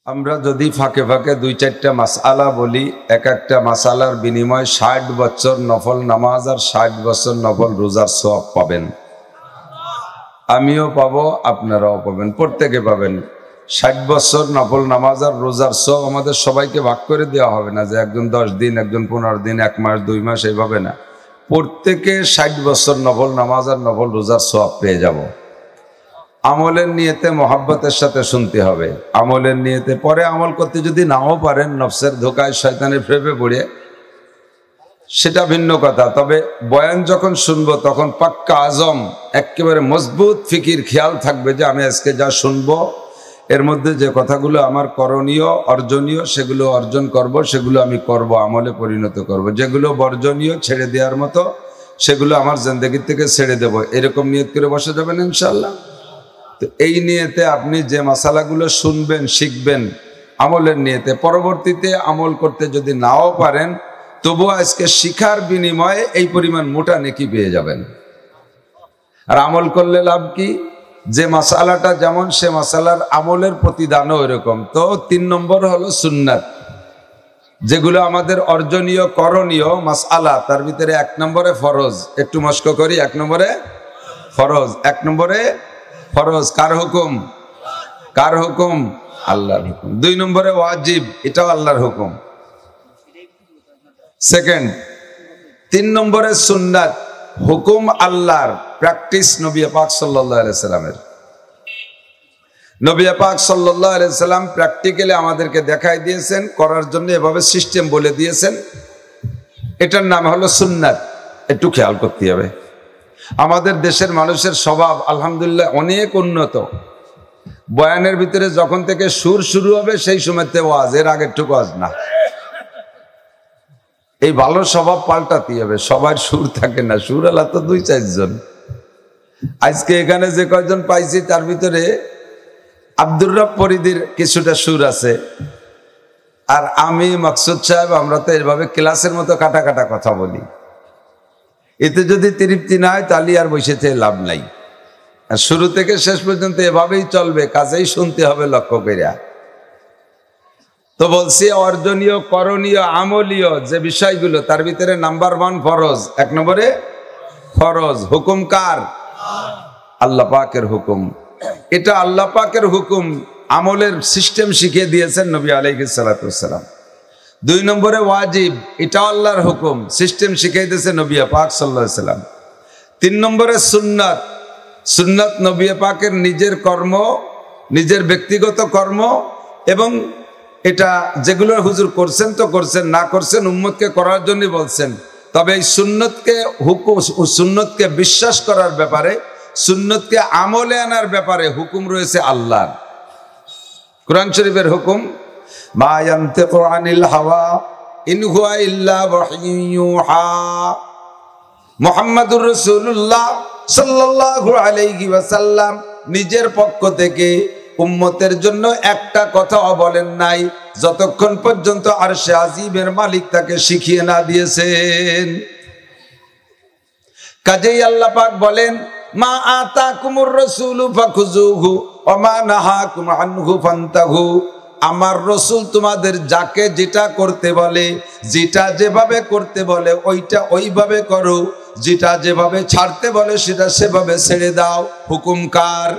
আমরা যদি ফাঁকে ফাঁকে দুই চারটা মাসআলা বলি, এক একটা মাসআলার বিনিময়ে ৬০ বছর নফল নামাজ আর ৬০ বছর নফল রোজার সওয়াব পাবেন। আমিও পাবো, আপনারাও পাবেন, প্রত্যেকে পাবেন। ৬০ বছর নফল নামাজ আর রোজার সওয়াব আমাদের সবাইকে ভাগ করে দেওয়া হবে না, যে একজন ১০ দিন, একজন ১৫ দিন, ১ মাস, ২ মাস, এইভাবে না। প্রত্যেকে ৬০ বছর নফল নামাজ আর নফল রোজার সওয়াব পেয়ে যাব। আমলের নিয়তে মহাব্বতের সাথে শুনতে হবে, আমলের নিয়তে। পরে আমল করতে যদি নাও পারেন, নফসের ধোকায় শয়তানের প্রেমে পড়ে, সেটা ভিন্ন কথা। তবে বয়ান যখন শুনবো তখন পাক্কা আজম, একেবারে মজবুত ফিকির খেয়াল থাকবে যে আমি আজকে যা শুনবো এর মধ্যে যে কথাগুলো আমার করণীয়, অর্জনীয়, সেগুলো অর্জন করব, সেগুলো আমি করব, আমলে পরিণত করব। যেগুলো বর্জনীয়, ছেড়ে দেওয়ার মতো, সেগুলো আমার জিন্দেগি থেকে ছেড়ে দেব। এরকম নিয়ত করে বসে যাবেন ইনশাআল্লাহ। তো এই নিয়তে আপনি যে মাসালাগুলো শুনবেন, শিখবেন আমলের নিয়তে, পরবর্তীতে আমল করতে যদি নাও পারেন, তবু আজকে শিখার বিনিময়ে এই পরিমাণ মোটা নেকি পেয়ে যাবেন। আর আমল করলে লাভ কি? যে মাসালাটা যেমন, সে মাসালার আমলের প্রতিদানও এরকম। তো ৩ নম্বর হলো সুন্নাত, যেগুলো আমাদের অর্জনীয়, করণীয় মাসআলা। তার ভিতরে ১ নম্বরে ফরজ। একটু মস্ক করি, ১ নম্বরে ফরজ। ১ নম্বরে ফরজ কার হুকুম? কার হুকুম? আল্লাহর হুকুম। ২ নম্বরে ওয়াজিব, এটাও আল্লাহর হুকুম, সেকেন্ড। ৩ নম্বরে সুন্নাত, হুকুম আল্লাহর, প্র্যাকটিস নবী পাক সাল্লাল্লাহু আলাইহি সাল্লামের। নবী পাক সাল্লাল্লাহু আলাইহি সাল্লাম প্র্যাকটিক্যালি আমাদেরকে দেখাই দিয়েছেন, করার জন্য এভাবে সিস্টেম বলে দিয়েছেন। এটার নাম হলো সুন্নাত। একটু খেয়াল করতে হবে। আমাদের দেশের মানুষের স্বভাব আলহামদুলিল্লাহ অনেক উন্নত। বয়ানের ভিতরে যখন থেকে সুর শুরু হবে সেই সময়তে ওয়াজ, এর আগেরটুকু ওয়াজ না। এই ভালো স্বভাব পাল্টাতে হবে। সবার সুর থাকে না, সুর আলা তো ২-৪ জন। আজকে এখানে যে কয়জন পাইছি তার ভিতরে আব্দুর রব ফরিদির কিছুটা সুর আছে, আর আমি, মাকসুদ সাহেব, আমরা তো এভাবে ক্লাসের মতো কাটা কাটা কথা বলি। এতে যদি তৃপ্তি না হয় তাহলে আর বসে থেকে লাভ নাই। আর শুরু থেকে শেষ পর্যন্ত এভাবেই চলবে, কাজেই শুনতে হবে লক্ষ্য করিয়া। তো বলছি অর্জনীয়, করণীয়, আমলীয় যে বিষয়গুলো, তার ভিতরে নাম্বার 1 ফরজ। ১ নম্বরে ফরজ। হুকুম কার? আল্লাহ পাকের হুকুম। এটা আল্লাহ পাকের হুকুম, আমলের সিস্টেম শিখিয়ে দিয়েছেন নবী আলাইহিস সালাতু ওয়াস সালাম। ২ নম্বরে ওয়াজিব, এটা আল্লাহর হুকুম, সিস্টেম শিখিয়ে দিয়েছে নবী পাক সাল্লাল্লাহু আলাইহি সাল্লাম। ৩ নম্বরে সুন্নাত, সুন্নাত নবী পাকের নিজের কর্ম, নিজের ব্যক্তিগত কর্ম, এবং এটা যেগুলো হুজুর করছেন তো করছেন, না করছেন উম্মতকে করার জন্য বলছেন। তবে এই সুন্নতকে সুন্নতকে বিশ্বাস করার ব্যাপারে, সুন্নতকে আমলে আনার ব্যাপারে হুকুম রয়েছে আল্লাহর। কোরআন শরীফের হুকুম, মা ইয়ানতিকু আনিল হাওয়া ইন হুয়া ইল্লা ওয়াহয়ুন ইউহা। মুহাম্মাদুর রাসূলুল্লাহ সাল্লাল্লাহু আলাইহি ওয়াসাল্লাম নিজের পক্ষ থেকে উম্মতের জন্য একটা কথাও বলেন নাই, যতক্ষণ পর্যন্ত আরশে আজিমের মালিক তাকে শিখিয়ে না দিয়েছেন। কাজেই আল্লাহ পাক বলেন, মা আতাকুমুর রাসূলু ফাখুযুহু ওয়া মা নাহাকুম আনহু ফান্তাহু। আমার রসুল তোমাদের যাকে যেটা করতে বলে, যেটা যেভাবে করতে বলে ওইটা ওইভাবে করো, যেটা যেভাবে ছাড়তে বলে সেটা সেভাবে ছেড়ে দাও। হুকুম কার?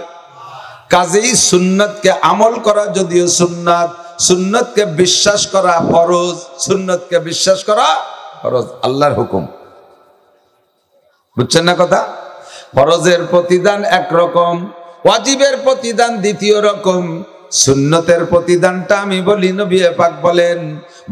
কাজেই সুন্নতকে আমল করা যদিও সুন্নাত, সুন্নতকে বিশ্বাস করা ফরজ। সুন্নতকে বিশ্বাস করা ফরজ, আল্লাহর হুকুম। বুঝছেন না কথা? ফরজের প্রতিদান একরকম, ওয়াজিবের প্রতিদান দ্বিতীয় রকম। সুন্নতের প্রতিদানটা আমি বলি, নবী পাক বলেন,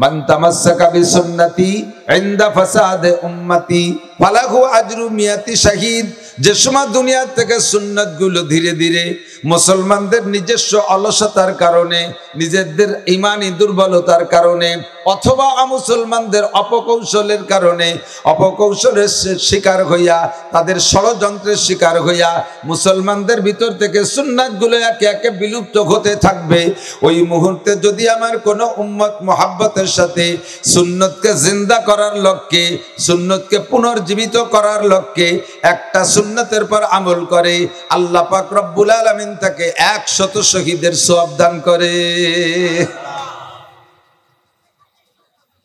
মান তামাসসাকা বিসুন্নতি ইনদা ফাসাদে উম্মতি ফালাহু আজরু মিয়াতি শাহীদ। যে সময় দুনিয়া থেকে সুন্নতগুলো ধীরে ধীরে মুসলমানদের নিজস্ব অলসতার কারণে, নিজেদের ইমানি দুর্বলতার কারণে, অথবা মুসলমানদের অপকৌশলের কারণে, অপকৌশলের শিকার হইয়া, তাদের ষড়যন্ত্রের শিকার হইয়া মুসলমানদের ভিতর থেকে সুন্নাতগুলো একে একে বিলুপ্ত হতে থাকবে। ওই মুহূর্তে যদি আমার কোনো উম্মত মোহাব্বতের সাথে সুন্নতকে জিন্দা করার লক্ষ্যে, সুন্নতকে পুনর্জীবিত করার লক্ষ্যে একটা সুন্নতের পর আমল করে আল্লাহ পাক রব্বুল আলামিন তাকে 100 শহীদের সওয়াব দান করে।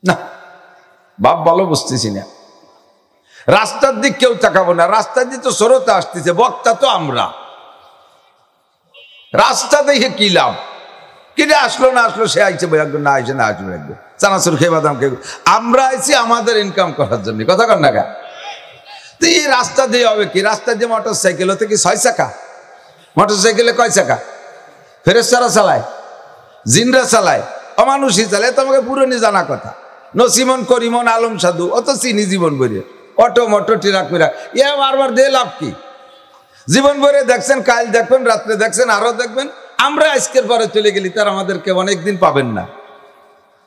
না বাপ বলো বুঝতেছি না, রাস্তার দিক কেউ তাকাবো না, রাস্তার দিক তো স্রোতে আসতেছে, বক্তা তো আমরা, রাস্তা দেখে কি লাভ? কিনে আসলো না আসলো, সে আইছে একদম, না আইসে না আসবে একদম, চানাচুর খেয়ে বাদাম খেয়ে, আমরা আইছি আমাদের ইনকাম করার জন্য, কথা কর না গা। তো এই রাস্তা দিয়ে হবে কি? রাস্তা দিয়ে মোটর সাইকেল হতে কি 6 চাকা? মোটর সাইকেলে কয় চাকা? ফেরেশতারা চালায়, জিনরা চালায়, অমানুষই চালায়। তোমাকে পুরনি জানা কথা, নসিমন করিমন আলম সাধু অত চিনি জীবন ভরে, অটো মোটো ট্রাক ফিরা, এ বারবার দিয়ে লাভ কি? জীবন ভরে দেখছেন, কাল দেখবেন, রাত্রে দেখছেন, আরো দেখবেন। আমরা আজকের পরে চলে গেলি তার আমাদেরকে অনেকদিন পাবেন না,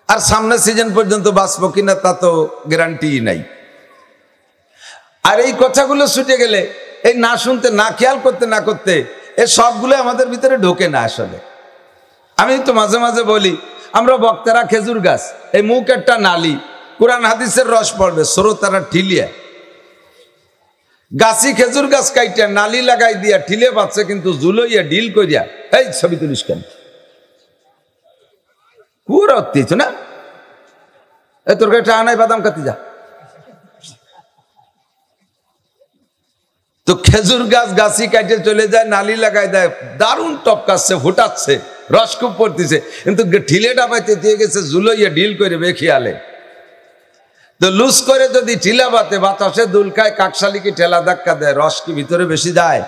আর সামনের সিজন পর্যন্ত বাঁচবো কিনা তা তো গ্যারান্টি নাই। আর এই কথাগুলো ছুটে গেলে, এই না শুনতে, না খেয়াল করতে না করতে, এই সবগুলো আমাদের ভিতরে ঢোকে না। আসলে আমি তো মাঝে মাঝে বলি, আমরা বক্তারা খেজুর গাছ, এই মুখ একটা নালি, কোরআন হাদিসের রস পড়বে, শ্রোতারা ঠিলিয়া গাছি খেজুর গাছ কাইটা নালি লাগাই দিয়া ঠিলে পাচ্ছে, কিন্তু জুলইয়া ডিল করিয়া এই ছবি তুলিস কেন? পুরো অত্যাচার না, এই তোর কাছে আনাই বাদাম কাটি যা। তো খেজুর গাছ গাছি কাটে চলে যায়, নালি লাগাই দেয়, দারুণ টপকাচ্ছে, ফুটাচ্ছে, রস খুব পড়তেছে, কিন্তু ঠিলেটা পাইতে দিয়ে গেছে জুলইয়া ডিল করে বেখিয়ালে। তো লুজ করে যদি ঠিলা বাতে বাতাসে দুলকায়, কাকশালিকে ঠেলা ধাক্কা দেয়, রস কি ভিতরে বেশি যায়?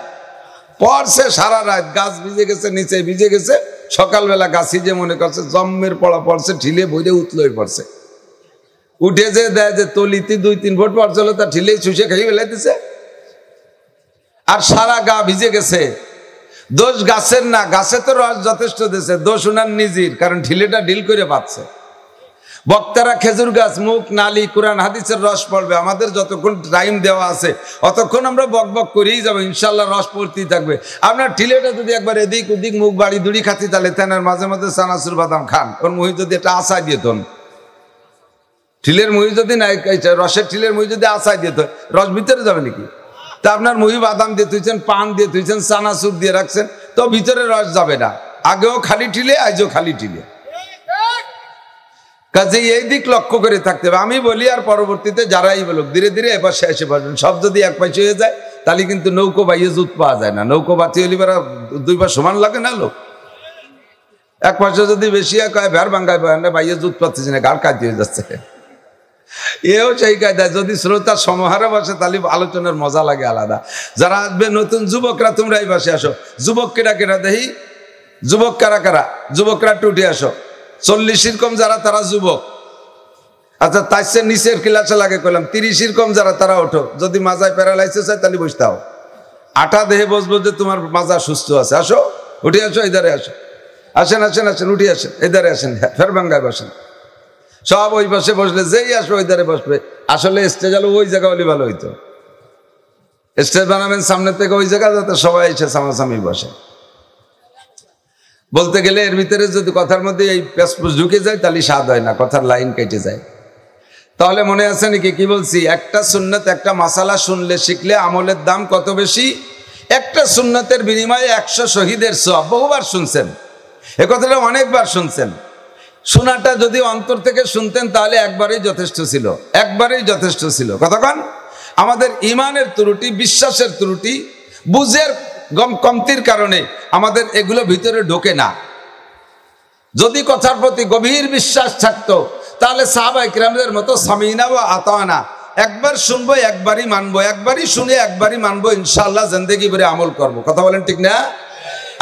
পড়ছে সারা রাত, গাছ ভিজে গেছে, নিচে ভিজে গেছে, সকালবেলা গাছি যে মনে করছে জম্মের পড়া পড়ছে, ঠিলে বইরে উতলই পড়ছে, উঠে যে দেয় যে তলিতে 2-3 ফুট পড়ছিল, তা ঠিলেই শুষে খাই ফেলাইতেছে, আর সারা গা ভিজে গেছে। দোষ গাছের না, গাছে তো রস যথেষ্ট দিয়েছে, দোষ উনার নিজের, কারণ ঠিলেটা ডিল করে পাচ্ছে। বক্তারা খেজুর গাছ, মুখ নালি, কোরআন হাদিসের রস পড়বে, আমাদের যতক্ষণ টাইম দেওয়া আছে অতক্ষণ আমরা বক বক করেই যাবো, ইনশাল্লাহ রস পড়তেই থাকবে। আপনার ঠিলেটা যদি একবার এদিক ওদিক মুখ বাড়ি দুড়ি খাতি, তাহলে তেনার মাঝে মাঝে চানাচুর বাদাম খান, ওর মুহি যদি একটা আশায় দিত, ঠিলের মুহি যদি নাই, রসের ঠিলের মুহি যদি আশায় দিত, রস ভিতরে যাবে নাকি? তা আপনার মুহি বাদাম দিয়ে তুইছেন, পান দিয়ে তুইছেন, চানাচুর দিয়ে রাখছেন, তো ভিতরে রস যাবে না। আগেও খালি ঠিলে, আজও খালি ঠিলে। কাজে এই দিক লক্ষ্য করে থাকতে হবে। আমি বলি, আর পরবর্তীতে যারাই বলুক, ধীরে ধীরে এবার শেষে পারবেন। সব যদি এক পাশে হয়ে যায়, তাহলে কিন্তু নৌকো বাইয়ে জুত পাওয়া যায় না। নৌকো বাতি হলে দুই পা সমান লাগে না, লোক এক পাশে যদি বেশি কয় ভেড় ভাঙ্গায় বাইয়ে জুত পাচ্ছি না, গাড় কাজ হয়ে যাচ্ছে। এও সেই কায়দায় যদি শ্রোতার সমাহারে বসে, তাহলে আলোচনার মজা লাগে আলাদা। যারা আসবে নতুন যুবকরা, তোমরা এই পাশে আসো। যুবক কেটা কেটা দেখি, যুবক কারা কারা? যুবকরা একটু উঠে আসো। 40 কম যারা, তারা যুবক। আচ্ছা, তার চেয়ে নিচের ক্লাসে লাগে কইলাম 30 কম যারা, তারা ওঠো। যদি মাজায় প্যারালাইসিস হয় তাহলে বসতে হও, আটা দেহে বসবো যে তোমার মাজা সুস্থ আছে। আসো, উঠে আসো, এধারে আসো, আসেন আসেন আসেন, উঠে আসেন, এধারে আসেন, ফের ভাঙ্গায় বসেন। সব ওই পাশে বসলে, যেই আসো ওই ধারে বসবে। আসলে স্টেজ আলো ওই জায়গা হলে ভালো হইতো, স্টেজ বানাবেন সামনের থেকে ওই জায়গা, যাতে সবাই এসে সামনাসামনি বসে। বলতে গেলে এর ভিতরে যদি কথার মধ্যে এই প্যাসপুস ঢুকে যায়, তাহলে স্বাদ হয় না, কথার লাইন কেটে যায়। তাহলে মনে আছে নাকি কি বলছি? একটা সুন্নত, একটা মাসালা শুনলে, শিখলে আমলের দাম কত বেশি? একটা সুন্নতের বিনিময়ে 100 শহীদের সওয়াব। বহুবার শুনছেন এ কথাটা, অনেকবার শুনছেন। শোনাটা যদি অন্তর থেকে শুনতেন, তাহলে একবারই যথেষ্ট ছিল, একবারই যথেষ্ট ছিল। কতক্ষণ আমাদের ইমানের ত্রুটি, বিশ্বাসের ত্রুটি, বুঝের কমতির কারণে আমাদের এগুলো ভিতরে ঢোকে না। যদি কথার প্রতি গভীর বিশ্বাস থাকতো, তাহলে সাহাবায়ে কিরামদের মতো সামিনা ওয়া আতানা, একবার শুনবো একবারই মানবো, একবারই শুনে একবারই মানবো, ইনশাআল্লাহ জিন্দেগি ভরে আমল করব। কথা বলেন ঠিক না?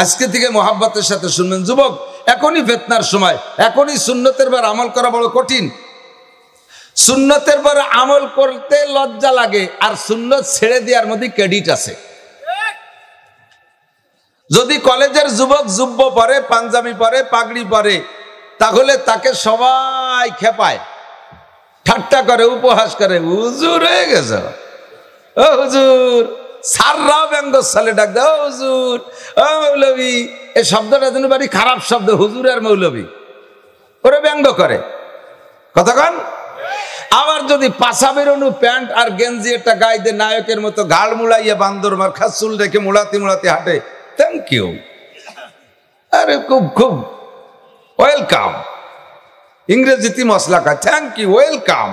আজকে থেকে মোহাব্বতের সাথে শুনবেন। যুবক, এখনই ফিতনার সময়, এখনই সুন্নতের পর আমল করা বড় কঠিন। সুন্নতের পর আমল করতে লজ্জা লাগে, আর সুন্নত ছেড়ে দেওয়ার মধ্যে ক্রেডিট আছে। যদি কলেজের যুবক জুব্ব পরে, পাঞ্জাবি পরে, পাগড়ি পরে, তাহলে তাকে সবাই খেপায়, ঠাট্টা করে, উপহাস করে, হুজুর হয়ে গেছে, ও হুজুর। সাররাও ব্যঙ্গ সালে ডাক দেয়, ও হুজুর, ও মৌলবী। এই শব্দটা যেন বাড়ি খারাপ শব্দ, হুজুর আর মৌলবী, ওরা ব্যঙ্গ করে। কতক্ষণ আবার যদি পাছা বেরোনো প্যান্ট আর গেঞ্জি একটা গায়ে দিয়ে নায়কের মতো ঘাড় মুড়াইয়া বান্দর মার্কা চুল রেখে মুড়াতে মুড়াতে হাঁটে, থ্যাংক ইউ, আরে খুব খুব ওয়েলকাম। ইংরেজিতে মশলা খায়, থ্যাংক ইউ, ওয়েলকাম।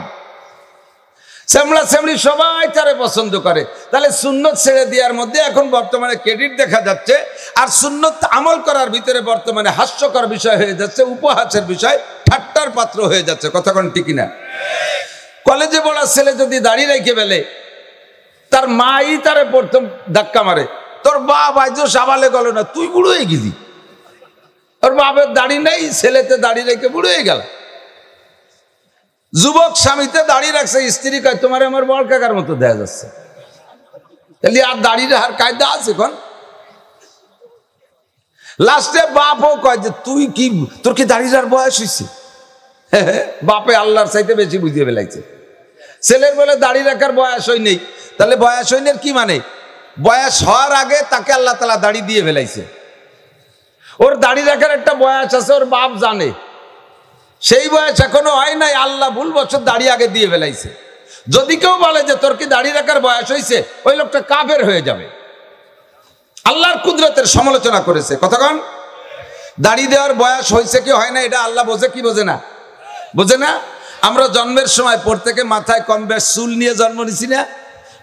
শ্যামলা শ্যামলি সবাই তারে পছন্দ করে। তাহলে সুন্নত ছেড়ে দেওয়ার মধ্যে এখন বর্তমানে ক্রেডিট দেখা যাচ্ছে, আর সুন্নত আমল করার ভিতরে বর্তমানে হাস্যকর বিষয় হয়ে যাচ্ছে, উপহাসের বিষয়, ঠাট্টার পাত্র হয়ে যাচ্ছে। কথা কোন ঠিক না? কলেজে পড়া ছেলে যদি দাড়ি রেখে ফেলে, তার মাই তারে প্রথম ধাক্কা মারে, তোর বাপ আইজো সাবালে গেল না, তুই বুড়ো হয়ে গেলি। ওর বাপের দাড়ি নেই, ছেলেতে দাড়ি রেখে বুড়ো হয়ে গেল। যুবক স্বামীতে দাড়ি রাখছে, স্ত্রী কয় তোমার আমার বড় কাকার মতো দেখা যাচ্ছে। তাহলে আর দাড়ি রাখার কায়দা আছে কোন? লাস্টে বাপও কয় যে তুই কি, তোর কি দাড়ি রাখার বয়স হয়েছে? বাপে আল্লাহর চাইতে বেশি বুঝিয়ে ফেলাইছে। ছেলের বলে দাড়ি রাখার বয়স হয় নেই, তাহলে বয়স হইলে কি মানে? বয়স হওয়ার আগে তাকে আল্লাহ তাআলা দাড়ি দিয়ে ফেলাইছে। ওর দাড়ি রাখার একটা বয়স আছে, ওর বাপ জানে, সেই বয়স এখনো হয় নাই, আল্লাহ ভুল বছর দাড়ি আগে দিয়ে ফেলাইছে। যদি কেউ বলে যে তোর কি দাড়ি রাখার বয়স হয়েছে, ওই লোকটা কাফের হয়ে যাবে। আল্লাহর কুদরতের সমালোচনা করেছে। কতক্ষণ দাড়ি দেওয়ার বয়স হয়েছে কি হয় না, এটা আল্লাহ বোঝে কি বোঝে না? বোঝে না। আমরা জন্মের সময় প্রত্যেকে মাথায় কম বেশ চুল নিয়ে জন্ম নিছি না?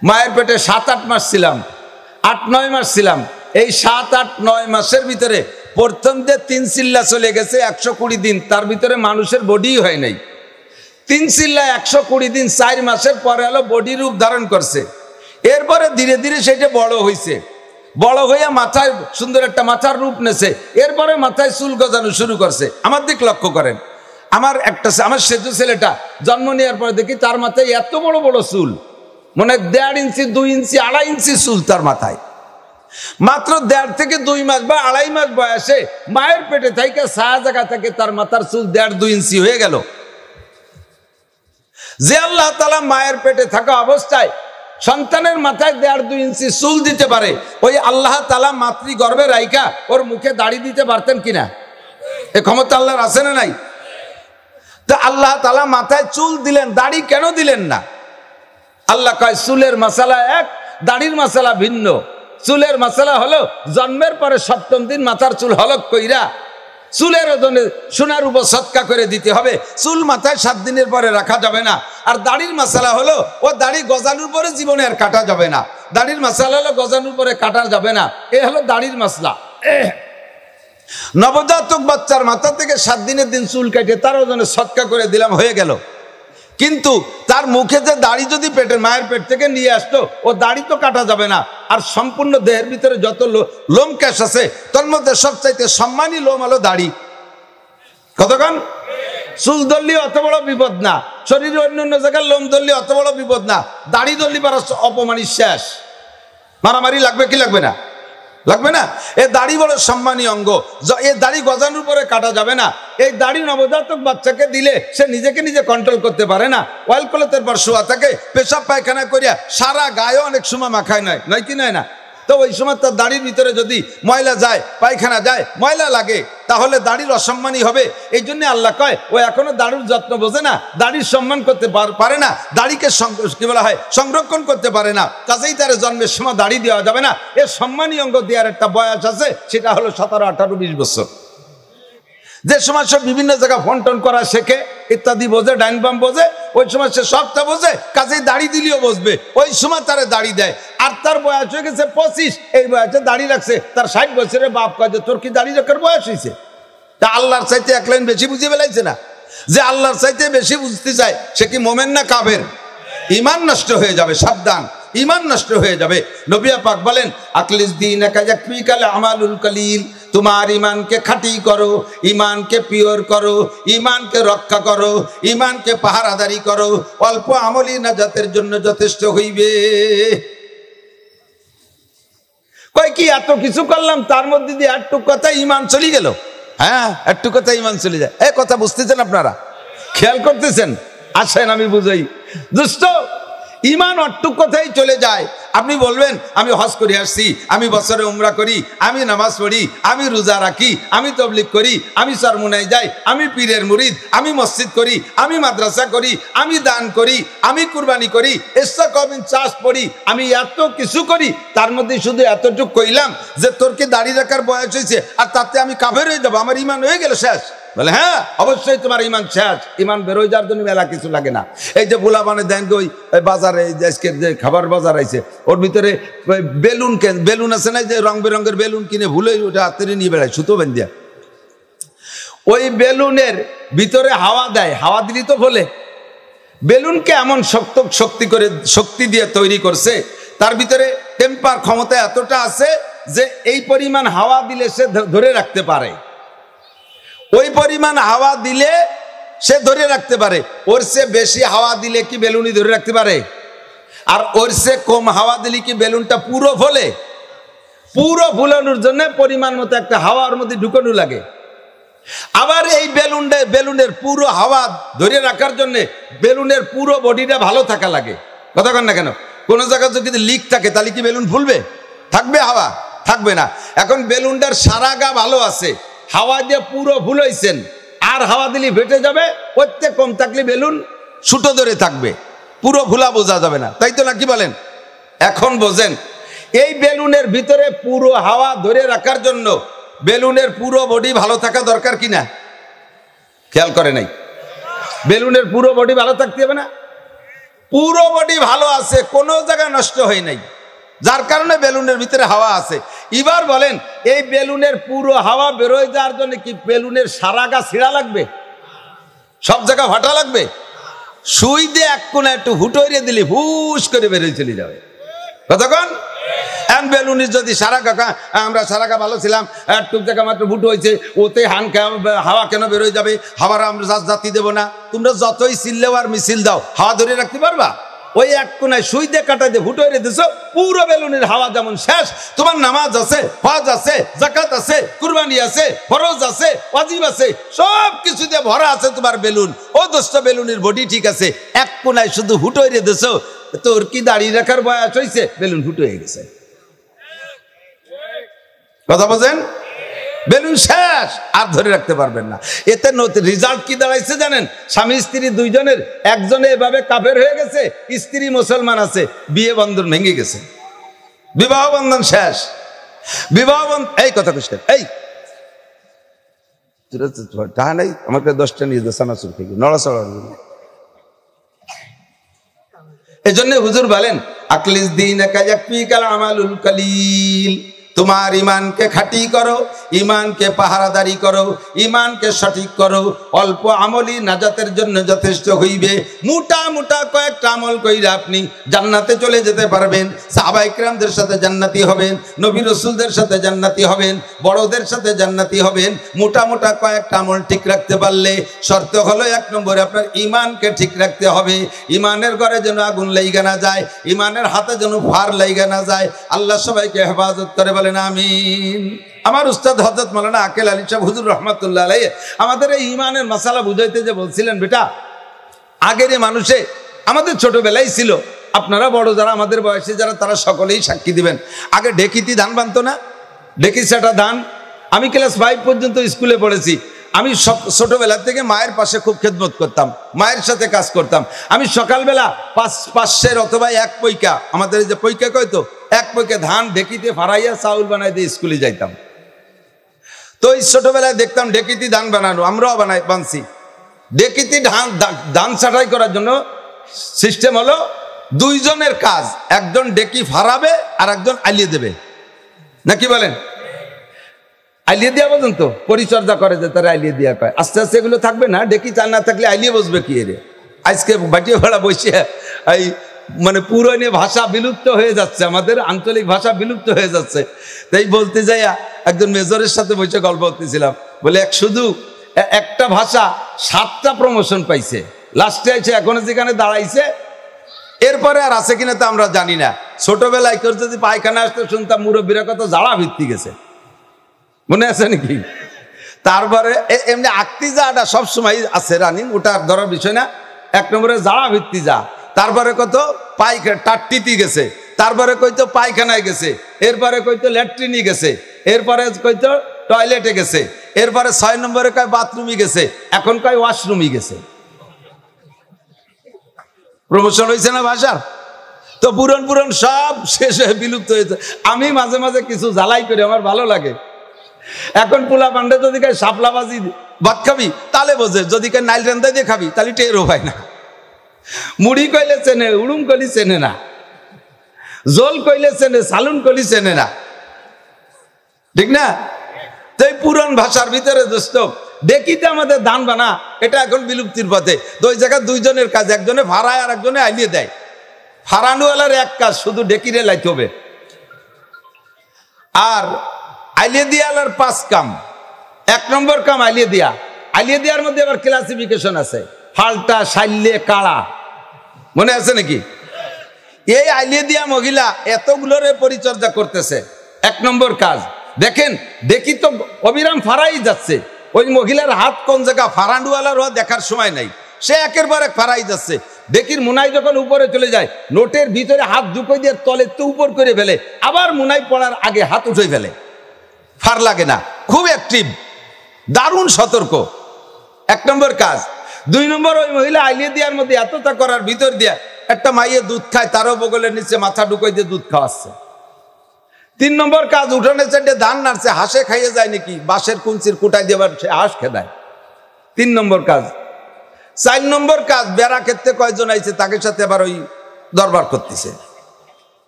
মায়ের পেটে 7-8 মাস ছিলাম, 8-9 মাস ছিলাম। এই 7-8-9 মাসের ভিতরে প্রথম যে 3 চিল্লা চলে গেছে 120 দিন, তার ভিতরে মানুষের বডি হয় নাই। 3 চিল্লা 120 দিন, 4 মাসের পরে হলো বডি রূপ ধারণ করছে। এরপরে ধীরে ধীরে সেটা বড় হয়েছে, বড় হইয়া মাথায় সুন্দর একটা মাথার রূপ নেছে। এরপরে মাথায় চুল গজানো শুরু করছে। আমার দিক লক্ষ্য করেন, আমার সেজু ছেলেটা জন্ম নেওয়ার পরে দেখি তার মাথায় এত বড় বড় চুল, মানে 1.5 ইঞ্চি 2 ইঞ্চি 2.5 ইঞ্চি চুল তার মাথায়। মাত্র 1.5 থেকে 2 মাস বা 2.5 মাস বয়সে মায়ের পেটে থেকে ছায়া জায়গা থেকে তার মাথার চুল 1.5-2 ইঞ্চি হয়ে গেল। যে আল্লাহ তাআলা মায়ের পেটে থাকা অবস্থায় সন্তানের মাথায় 1.5-2 ইঞ্চি চুল দিতে পারে, ওই আল্লাহ তাআলা মাতৃগর্ভে রাইখা ওর মুখে দাড়ি দিতে পারতেন কিনা? এ ক্ষমতা আল্লাহর আছে না নাই? তো আল্লাহ তাআলা মাথায় চুল দিলেন, দাড়ি কেন দিলেন না? আল্লাহ কয় চুলের মাসালা এক, দাড়ির মাসালা ভিন্ন। চুলের মাসালা হলো জন্মের পরে 7ম দিন মাথার চুল হলক কইরা চুলের ওজনে সোনার উপর সৎকা করে দিতে হবে। চুল মাথায় 7 দিনের পরে রাখা যাবে না। আর দাড়ির মাসালা হলো ও দাড়ি গজানোর পরে জীবনে আর কাটা যাবে না। দাড়ির মাসালা হলো গজানোর পরে কাটা যাবে না, এ হলো দাড়ির মাসলা। নবজাতক বাচ্চার মাথা থেকে 7 দিনের দিন চুল কেটে তার ওজনে সৎকা করে দিলাম, হয়ে গেল। কিন্তু তার মুখে যে দাড়ি যদি পেটের মায়ের পেট থেকে নিয়ে আসতো, ও দাড়ি তো কাটা যাবে না। আর সম্পূর্ণ দেহের ভিতরে যত লোম ক্যাশ আছে, তার মধ্যে সবচাইতে সম্মানী লোম হলো দাড়ি। কতক্ষণ চুল ধরলি অত বড় বিপদ না, শরীরে অন্য অন্য জায়গায় লোম ধরলি অত বড় বিপদ না, দাড়ি ধরলি পারা অপমানি শেষ। মারামারি লাগবে কি লাগবে না? লাগবে না। এই দাড়ি বড় সম্মানী অঙ্গ, এই দাড়ি গজানোর পরে কাটা যাবে না। এই দাড়ি নবজাতক বাচ্চাকে দিলে সে নিজেকে নিজে কন্ট্রোল করতে পারে না, ওয়াল কলতের পর শোয়া থাকে, পেশাব পায়খানা করিয়া সারা গায়ে অনেক সময় মাখায় নয় কি নয় না? তো ওই সময় তার দাড়ির ভিতরে যদি ময়লা যায়, পায়খানা যায়, ময়লা লাগে, তাহলে দাড়ির অসম্মানী হবে। এই জন্য আল্লাহ কয় ও এখনো দাড়ির যত্ন বোঝে না, দাড়ির সম্মান করতে পারে না, দাড়িকে কি বলা হয় সংরক্ষণ করতে পারে না, কাজেই তার জন্মের সময় দাড়ি দেওয়া যাবে না। এর সম্মানী অঙ্গ দেওয়ার একটা বয়স আছে, সেটা হলো 17, 18, 20 বছর। যে সময় সব বিভিন্ন জায়গায় ফোন টোন করা শেখে, ইত্যাদি বোঝে, ডাইন বাম বোঝে, ওই সময় সে সবটা বোঝে, কাজেই দাড়ি দিলেও বসবে, ওই সময় তারে দাড়ি দেয়। আর তার বয়স হয়ে গেছে 25, এই বয়সে দাড়ি রাখছে, তার 60 বছরের বাপ কয় যে তোর কি দাড়ি রাখার বয়স হয়েছে? তা আল্লাহর চাইতে 1 লাইন বেশি বুঝিয়ে ফেলাইছে না? যে আল্লাহর চাইতে বেশি বুঝতে চায় সে কি মোমেন না কাফের? ঈমান নষ্ট হয়ে যাবে, সাবধান, ঈমান নষ্ট হয়ে যাবে। নবী পাক বলেন আকলিস দীনাকা ইয়াকফিকাল আমালুল কলিল, তোমার ঈমানকে খাঁটি করো, ঈমানকে পিওর করো, ঈমানকে রক্ষা করো, ঈমানকে পাহারাদারি করো, অল্প আমলই নাজাতের জন্য যথেষ্ট হইবে। কয় কি এত কিছু করলাম, তার মধ্যে দিয়ে একটু কথা ঈমান চলে গেল? হ্যাঁ, একটু কথা ঈমান চলে যায়। এই কথা বুঝতেছেন আপনারা? খেয়াল করতেছেন? আসেন আমি বুঝাই। দুষ্ট ঈমান অট্টুক কথাই চলে যায়, আপনি বলবেন আমি হজ করে আসছি, আমি বছরে উমরা করি, আমি নামাজ পড়ি, আমি রোজা রাখি, আমি তাবলীগ করি, আমি চরমোনাই যাই, আমি পীরের মুরিদ, আমি মসজিদ করি, আমি মাদ্রাসা করি, আমি দান করি, আমি কুরবানি করি, ইসলামিক চাষ পড়ি, আমি এত কিছু করি, তার মধ্যে শুধু এতটুকু কইলাম যে তোর কি দাড়ি রাখার বয়স হয়েছে আর তাতে আমি কাফের হয়ে যাবো, আমার ঈমান হয়ে গেল শেষ? বলে হ্যাঁ, অবশ্যই তোমার ঈমান শেষ। ঈমান বেরোয় যাওয়ার জন্য মেলা কিছু লাগে না। এই যে বুলা বানে দেন ওই বাজারে আজকে যে খাবার বাজার আইছে, ওর ভিতরে বেলুন আছে না, যে রং বেরঙের বেলুন কিনে ভুলে ওটা হাতে নিয়ে বেড়ায় সুতো বেঁধিয়া, ওই বেলুনের ভিতরে হাওয়া দেয়, হাওয়া দিলি তো ফলে। বেলুনকে এমন শক্তি দিয়ে তৈরি করছে, তার ভিতরে টেম্পার ক্ষমতা এতটা আছে যে এই পরিমাণ হাওয়া দিলে সে ধরে রাখতে পারে, ওই পরিমাণ হাওয়া দিলে সে ধরে রাখতে পারে। ওর চেয়ে বেশি হাওয়া দিলে কি বেলুনই ধরে রাখতে পারে? আর ওর চেয়ে কম হাওয়া দিলে কি বেলুনটা পুরো ফলে? পুরো ফুলানোর জন্য পরিমাণ মতো একটা হাওয়ার মধ্যে ঢুকানো লাগে। আবার এই বেলুনের পুরো হাওয়া ধরে রাখার জন্য বেলুনের পুরো বডিটা ভালো থাকা লাগে। কথা কন না কেন? কোন জায়গায় যদি লিক থাকে তাহলে কি বেলুন ফুলবে? থাকবে হাওয়া? থাকবে না। এখন বেলুনটার সারা গা ভালো আছে, হাওয়া দিয়ে পুরো ফুলাইছেন, আর হাওয়া দিলে ফেটে যাবে, প্রত্যেক কম থাকলে বেলুন ছুটো ধরে থাকবে, পুরো ফুলা বোঝা যাবে না, তাই তো নাকি বলেন? এখন বোঝেন, এই বেলুনের ভিতরে পুরো হাওয়া ধরে রাখার জন্য বেলুনের পুরো বডি ভালো থাকা দরকার কিনা? খেয়াল করে নাই? বেলুনের পুরো বডি ভালো থাকতে হবে না? পুরো বডি ভালো আছে, কোনো জায়গা নষ্ট হয় নাই, যার কারণে বেলুনের ভিতরে হাওয়া আছে। এবার বলেন, এই বেলুনের পুরো হাওয়া বেরোয় যাওয়ার জন্য কি বেলুনের সারা গা ছিঁড়া লাগবে? সব জায়গা ফাটা লাগবে? সুই দিয়ে এক কোণে একটু হুটোইরে দিলে হুশ করে বেরোয় চলে যাবে। কতক্ষণ? এন বেলুনের যদি সারা গা, আমরা সারা গা ভালো ছিলাম, টুক জায়গা মাত্র ফুটো হয়েছে, ওতে হাওয়া কেন বেরোয় যাবে? হাওয়ার আমরা জাতি দেবো না? তোমরা যতই চিল্লেও আর মিছিল দাও, হাওয়া ধরে রাখতে পারবা? ওই এক কোনায় সুই দিয়ে কাটা দিয়ে ফুটো হয়ে দিছো, পুরো বেলুনের হাওয়া যেমন শেষ। তোমার নামাজ আছে, হজ আছে, যাকাত আছে, কুরবানি আছে, ফরজ আছে, ওয়াজিব আছে, সব কিছু দিয়ে ভরা আছে তোমার বেলুন। ও দোস্ত, বেলুনের বডি ঠিক আছে, এক কোনায় শুধু ফুটো হয়ে দিছো। তোর কি দাড়ি রাখার বয়স হয়েছে? বেলুন ফুটো হয়ে গেছে। কথা বলছেন? বেলুন শেষ, আর ধরে রাখতে পারবেন না। এতে রেজাল্ট কি দাঁড়াইছে জানেন? স্বামী স্ত্রী দুইজনের একজনে এভাবে কাফের হয়ে গেছে, স্ত্রী মুসলমান আছে, বিয়ে বন্ধন ভেঙে গেছে, বিবাহ বন্ধন শেষ। বিবাহ বন্ধন, এই কথা কইছেন, এই টাকা নাই আমাকে 10টা নিয়ে সানাসুর থেকে নড়াচড়া। এই জন্য হুজুর বলেন, আকলিস দীনাকা ইয়াকফিকাল আমালুল কালিল। তোমার ইমানকে খাঁটি করো, ইমানকে পাহারাদারি করো, ইমানকে সঠিক করো। অল্প আমলই নাজাতের জন্য যথেষ্ট হইবে। মোটা মোটা কয়েকটা আমল কইরা আপনি জান্নাতে চলে যেতে পারবেন। সাহাবায়ে কিরামদের সাথে জান্নাতি হবেন, নবী রাসূলদের সাথে জান্নাতি হবেন, বড়দের সাথে জান্নাতি হবেন। মোটা মোটা কয়েকটা আমল ঠিক রাখতে পারলে শর্ত হলো 1 নম্বরে আপনার ইমানকে ঠিক রাখতে হবে। ইমানের ঘরে যেন আগুন লাইগা না যায়, ইমানের হাতে যেন ফার লাইগা না যায়। আল্লাহ সবাইকে হেফাজত করে, বলেন আমিন। আমার উস্তাদ হযরত মাওলানা আকেল আলী সাহেব হুজুর রাহমাতুল্লাহ আলাইহি আমাদের এই ইমানের মাসালা বুঝাইতে যে বলছিলেন, বেটা আগের মানুষে আমাদের ছোটবেলায় ছিল, আপনারা বড় যারা আমাদের বয়সে যারা, তারা সকলেই সাক্ষী দিবেন। আগে ঢেকিতে ধান বানতো না, ঢেকি সেটা ধান। আমি ক্লাস 5 পর্যন্ত স্কুলে পড়েছি। আমি ছোটবেলা থেকে মায়ের পাশে খুব খেদমত করতাম, মায়ের সাথে কাজ করতাম। আমি সকালবেলা 5 অথবা 1 পৈকা, আমাদের যে পৈকা কয় তো, 1 পৈকা ধান ঢেকিতে ফারাইয়া চাউল বানাই দিয়ে স্কুলে যাইতাম। তো এই ছোটবেলায় দেখতাম ঢেকিতে ধান বানানো, আমরাও বানছি। ঢেকিতে ধান ছাঁটাই করার জন্য সিস্টেম হলো 2 জনের কাজ, একজন ঢেকি ফারাবে আর একজন আলিয়ে দেবে, নাকি বলেন? আইলিয়ে দিয়া পর্যন্ত পরিচর্যা করে যে তারা আইলিয়ে দিয়া কয়। আস্তে আস্তে এগুলো থাকবে না, ডেকি চাল না থাকলে আইলিয়ে বসবে কি এর? আজকে বাটিয়ে ভাড়া বসে এই মানে পুরনো ভাষা বিলুপ্ত হয়ে যাচ্ছে, আমাদের আঞ্চলিক ভাষা বিলুপ্ত হয়ে যাচ্ছে। তাই বলতে যাইয়া একজন মেজরের সাথে বসে গল্প করতেছিলাম, বলে শুধু একটা ভাষা 7টা প্রমোশন পাইছে, লাস্টে আছে এখনো যেখানে দাঁড়াইছে, এরপরে আর আছে কিনা তো আমরা জানি না। ছোটবেলায় কেউ যদি পায়খানা আসতে শুনতাম মুরব্বীরা কত জ্বালা ভিত্তি গেছে, মনে আছে নাকি? তারপরে এমনি আকতি যাটা সবসময় আছে রানিং, ওটা ধরার বিষয় না। 1 নম্বরে যারা ভিত্তি যা, তারপরে কত পাইখানা টাট্টিতে গেছে, তারপরে কইতো পায়খানায় গেছে, এরপরে কইতো ল্যাট্রিনে গেছে, এরপরে কইতো টয়লেটে গেছে, এরপরে 6 নম্বরে কয় বাথরুমে গেছে, এখন কয় ওয়াশরুমে গেছে। প্রমোশন হয়েছে না ভাষার? তো পুরন পুরন সব শেষ হয়ে বিলুপ্ত হয়েছে। আমি মাঝে মাঝে কিছু জ্বালাই করি, আমার ভালো লাগে। এখন পোলা পান্ডে যদি খাই শাপলাবাজি ভাত খাবি তাহলে বোঝে, যদি কে নাইল রেন্দা দিয়ে খাবি তাহলে টেরও পায় না। মুড়ি কইলে চেনে, উড়ুম কলি চেনে না, জল কইলে চেনে, সালুন কলি চেনে না, ঠিক না? তো এই পুরান ভাষার ভিতরে দোস্ত দেখিতে আমাদের দান বানা, এটা এখন বিলুপ্তির পথে। তো ওই জায়গায় দুইজনের কাজ, একজনে ভাড়ায় আর একজনে আইলিয়ে দেয়। ফারানুওয়ালার এক কাজ, শুধু ডেকিরে লাইতে হবে। আর আইলিয়ে দিয়ালার 5 কাম। 1 নম্বর কাম আইলিয়ে দিয়া। আইলিয়ে দেওয়ার মধ্যে আবার ক্লাসিফিকেশন আছে, ফাল্টা, শাল্যে, কাড়া, মনে আছে নাকি? এই আইলিয়ে দিয়া মহিলা এতগুলোর পরিচর্যা করতেছে। 1 নম্বর কাজ দেখেন, দেখি তো অবিরাম ফারাই যাচ্ছে। ওই মহিলার হাত কোন জায়গা, ফারান্ডুয়ালারও দেখার সময় নাই, সে একের পর এক ফারাই যাচ্ছে। দেখির মুনাই যখন উপরে চলে যায়, নোটের ভিতরে হাত ঢুকে দিয়ে তলে তো উপর করে ফেলে, আবার মুনাই পড়ার আগে হাত উঠে ফেলে, ফার লাগে না, খুব অ্যাক্টিভ, দারুণ সতর্ক। 1 নম্বর কাজ। 2 নম্বর, ওই মহিলা আইলিয়ে দেওয়ার মধ্যে এতটা করার ভিতর দিয়া একটা মাইয়ে দুধ খায়, তারও বগলের নিচে মাথা ঢুকাই দিয়ে দুধ খাওয়াচ্ছে। 3 নম্বর কাজ, উঠানে চারটে ধান নাড়ছে, হাঁসে খাইয়ে যায় নাকি, বাঁশের কুঞ্চির কুটাই দেবার সে হাঁস খেদায়। 3 নম্বর কাজ। 4 নম্বর কাজ, বেড়া ক্ষেত্রে কয়জন আইছে তাকে সাথে আবার ওই দরবার করতেছে।